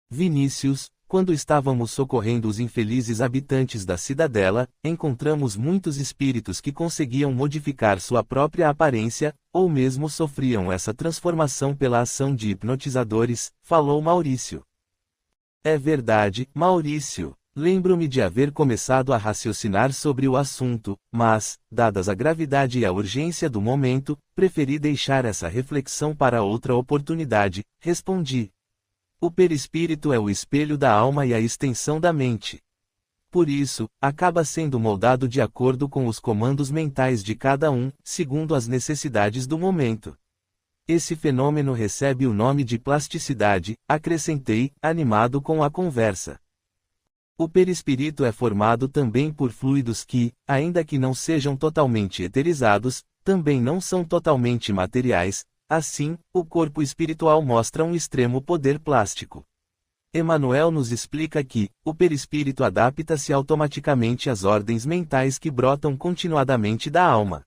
Vinícius, quando estávamos socorrendo os infelizes habitantes da cidadela, encontramos muitos espíritos que conseguiam modificar sua própria aparência, ou mesmo sofriam essa transformação pela ação de hipnotizadores, falou Maurício. É verdade, Maurício. Lembro-me de haver começado a raciocinar sobre o assunto, mas, dadas a gravidade e a urgência do momento, preferi deixar essa reflexão para outra oportunidade, respondi. O perispírito é o espelho da alma e a extensão da mente. Por isso, acaba sendo moldado de acordo com os comandos mentais de cada um, segundo as necessidades do momento. Esse fenômeno recebe o nome de plasticidade, acrescentei, animado com a conversa. O perispírito é formado também por fluidos que, ainda que não sejam totalmente eterizados, também não são totalmente materiais, assim, o corpo espiritual mostra um extremo poder plástico. Emmanuel nos explica que, o perispírito adapta-se automaticamente às ordens mentais que brotam continuadamente da alma.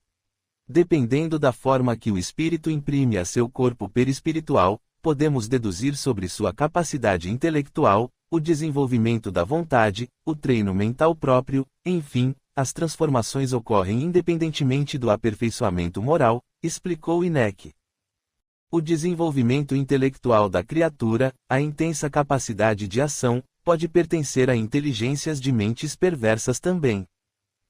Dependendo da forma que o espírito imprime a seu corpo perispiritual, podemos deduzir sobre sua capacidade intelectual, o desenvolvimento da vontade, o treino mental próprio, enfim, as transformações ocorrem independentemente do aperfeiçoamento moral, explicou Inek. O desenvolvimento intelectual da criatura, a intensa capacidade de ação, pode pertencer a inteligências de mentes perversas também.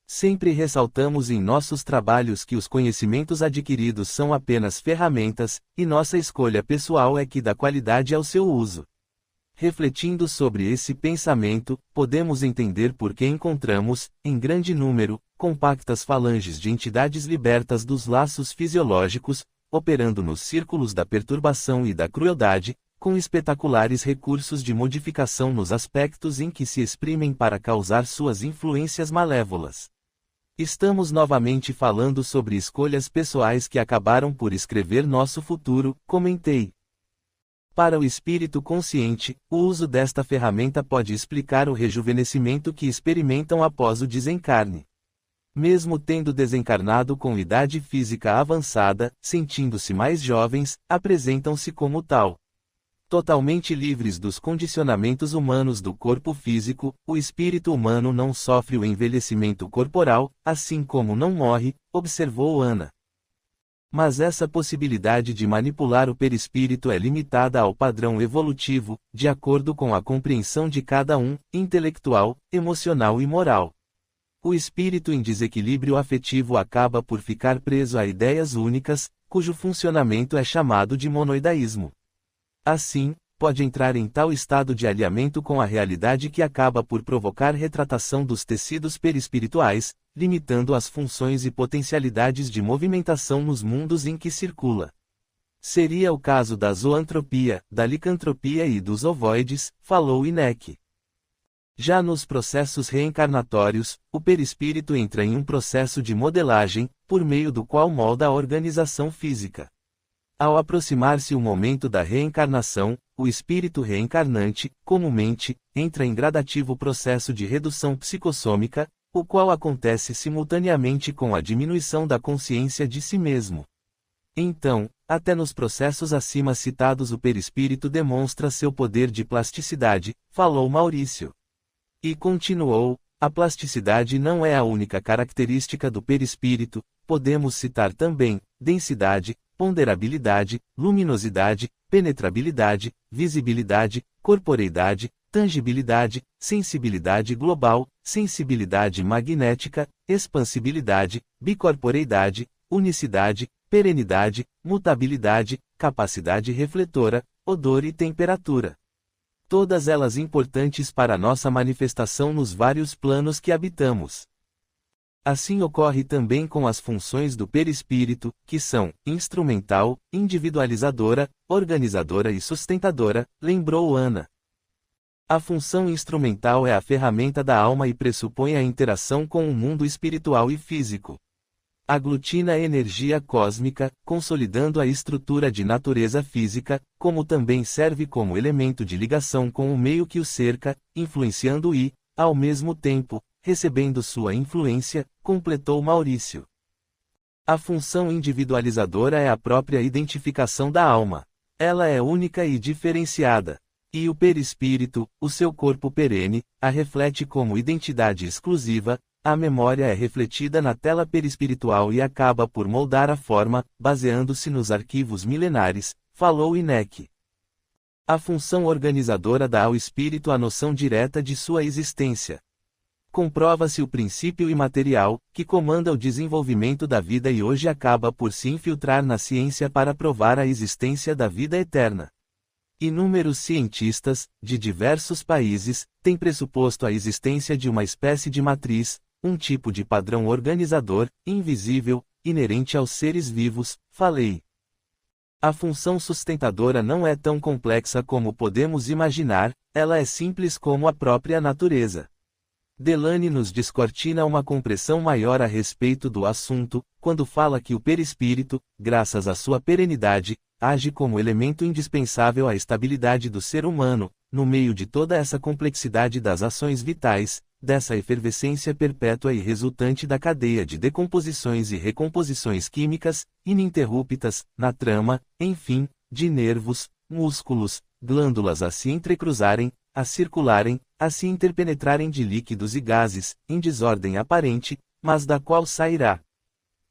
Sempre ressaltamos em nossos trabalhos que os conhecimentos adquiridos são apenas ferramentas, e nossa escolha pessoal é que dá qualidade ao seu uso. Refletindo sobre esse pensamento, podemos entender por que encontramos, em grande número, compactas falanges de entidades libertas dos laços fisiológicos, operando nos círculos da perturbação e da crueldade, com espetaculares recursos de modificação nos aspectos em que se exprimem para causar suas influências malévolas. Estamos novamente falando sobre escolhas pessoais que acabaram por escrever nosso futuro, comentei. Para o espírito consciente, o uso desta ferramenta pode explicar o rejuvenescimento que experimentam após o desencarne. Mesmo tendo desencarnado com idade física avançada, sentindo-se mais jovens, apresentam-se como tal. Totalmente livres dos condicionamentos humanos do corpo físico, o espírito humano não sofre o envelhecimento corporal, assim como não morre, observou Ana. Mas essa possibilidade de manipular o perispírito é limitada ao padrão evolutivo, de acordo com a compreensão de cada um, intelectual, emocional e moral. O espírito em desequilíbrio afetivo acaba por ficar preso a ideias únicas, cujo funcionamento é chamado de monoidaísmo. Assim, pode entrar em tal estado de alinhamento com a realidade que acaba por provocar retratação dos tecidos perispirituais, limitando as funções e potencialidades de movimentação nos mundos em que circula. Seria o caso da zoantropia, da licantropia e dos ovoides, falou Hynek. Já nos processos reencarnatórios, o perispírito entra em um processo de modelagem, por meio do qual molda a organização física. Ao aproximar-se o momento da reencarnação, o espírito reencarnante, comumente, entra em gradativo processo de redução psicossômica, o qual acontece simultaneamente com a diminuição da consciência de si mesmo. Então, até nos processos acima citados o perispírito demonstra seu poder de plasticidade, falou Maurício. E continuou, a plasticidade não é a única característica do perispírito, podemos citar também, densidade, ponderabilidade, luminosidade, penetrabilidade, visibilidade, corporeidade, tangibilidade, sensibilidade global, sensibilidade magnética, expansibilidade, bicorporeidade, unicidade, perenidade, mutabilidade, capacidade refletora, odor e temperatura. Todas elas importantes para nossa manifestação nos vários planos que habitamos. Assim ocorre também com as funções do perispírito, que são instrumental, individualizadora, organizadora e sustentadora, lembrou Ana. A função instrumental é a ferramenta da alma e pressupõe a interação com o mundo espiritual e físico. Aglutina a energia cósmica, consolidando a estrutura de natureza física, como também serve como elemento de ligação com o meio que o cerca, influenciando e, ao mesmo tempo, recebendo sua influência, completou Maurício. A função individualizadora é a própria identificação da alma. Ela é única e diferenciada. E o perispírito, o seu corpo perene, a reflete como identidade exclusiva. A memória é refletida na tela perispiritual e acaba por moldar a forma, baseando-se nos arquivos milenares, falou Hynek. A função organizadora dá ao espírito a noção direta de sua existência. Comprova-se o princípio imaterial, que comanda o desenvolvimento da vida e hoje acaba por se infiltrar na ciência para provar a existência da vida eterna. Inúmeros cientistas, de diversos países, têm pressuposto a existência de uma espécie de matriz, um tipo de padrão organizador, invisível, inerente aos seres vivos, falei. A função sustentadora não é tão complexa como podemos imaginar, ela é simples como a própria natureza. Delany nos descortina uma compreensão maior a respeito do assunto, quando fala que o perispírito, graças à sua perenidade, age como elemento indispensável à estabilidade do ser humano, no meio de toda essa complexidade das ações vitais, dessa efervescência perpétua e resultante da cadeia de decomposições e recomposições químicas, ininterruptas, na trama, enfim, de nervos, músculos, glândulas a se entrecruzarem, a circularem, a se interpenetrarem de líquidos e gases, em desordem aparente, mas da qual sairá.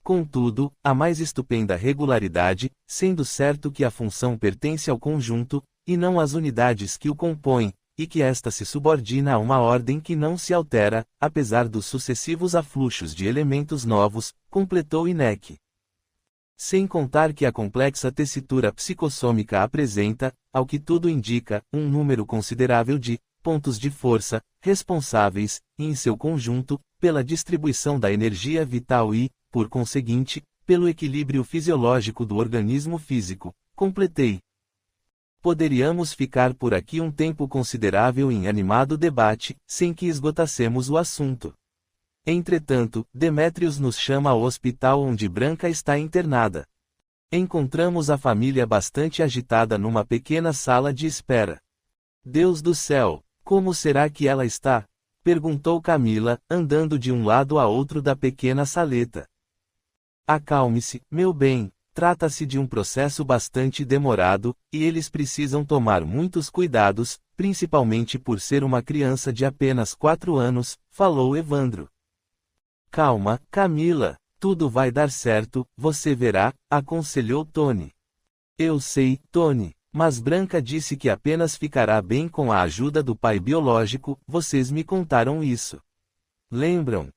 Contudo, a mais estupenda regularidade, sendo certo que a função pertence ao conjunto, e não às unidades que o compõem, e que esta se subordina a uma ordem que não se altera, apesar dos sucessivos afluxos de elementos novos, completou Hynek. Sem contar que a complexa tessitura psicossômica apresenta, ao que tudo indica, um número considerável de pontos de força, responsáveis, em seu conjunto, pela distribuição da energia vital e, por conseguinte, pelo equilíbrio fisiológico do organismo físico, completei. Poderíamos ficar por aqui um tempo considerável em animado debate, sem que esgotassemos o assunto. Entretanto, Demétrios nos chama ao hospital onde Branca está internada. Encontramos a família bastante agitada numa pequena sala de espera. Deus do céu, como será que ela está? Perguntou Camila, andando de um lado a outro da pequena saleta. Acalme-se, meu bem. Trata-se de um processo bastante demorado, e eles precisam tomar muitos cuidados, principalmente por ser uma criança de apenas 4 anos, falou Evandro. Calma, Camila, tudo vai dar certo, você verá, aconselhou Tony. Eu sei, Tony, mas Branca disse que apenas ficará bem com a ajuda do pai biológico, vocês me contaram isso. Lembram?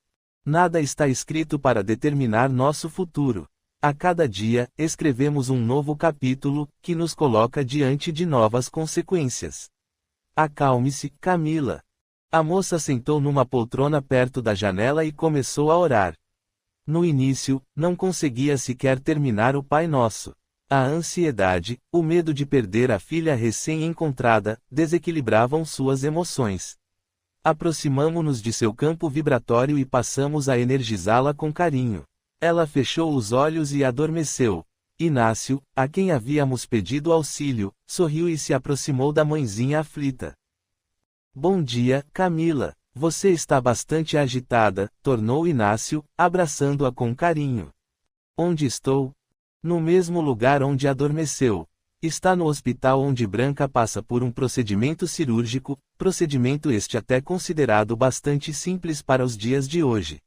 Nada está escrito para determinar nosso futuro. A cada dia, escrevemos um novo capítulo, que nos coloca diante de novas consequências. Acalme-se, Camila. A moça sentou numa poltrona perto da janela e começou a orar. No início, não conseguia sequer terminar o Pai Nosso. A ansiedade, o medo de perder a filha recém-encontrada, desequilibravam suas emoções. Aproximamo-nos de seu campo vibratório e passamos a energizá-la com carinho. Ela fechou os olhos e adormeceu. Inácio, a quem havíamos pedido auxílio, sorriu e se aproximou da mãezinha aflita. Bom dia, Camila. Você está bastante agitada, tornou Inácio, abraçando-a com carinho. Onde estou? No mesmo lugar onde adormeceu. Está no hospital onde Branca passa por um procedimento cirúrgico, procedimento este até considerado bastante simples para os dias de hoje.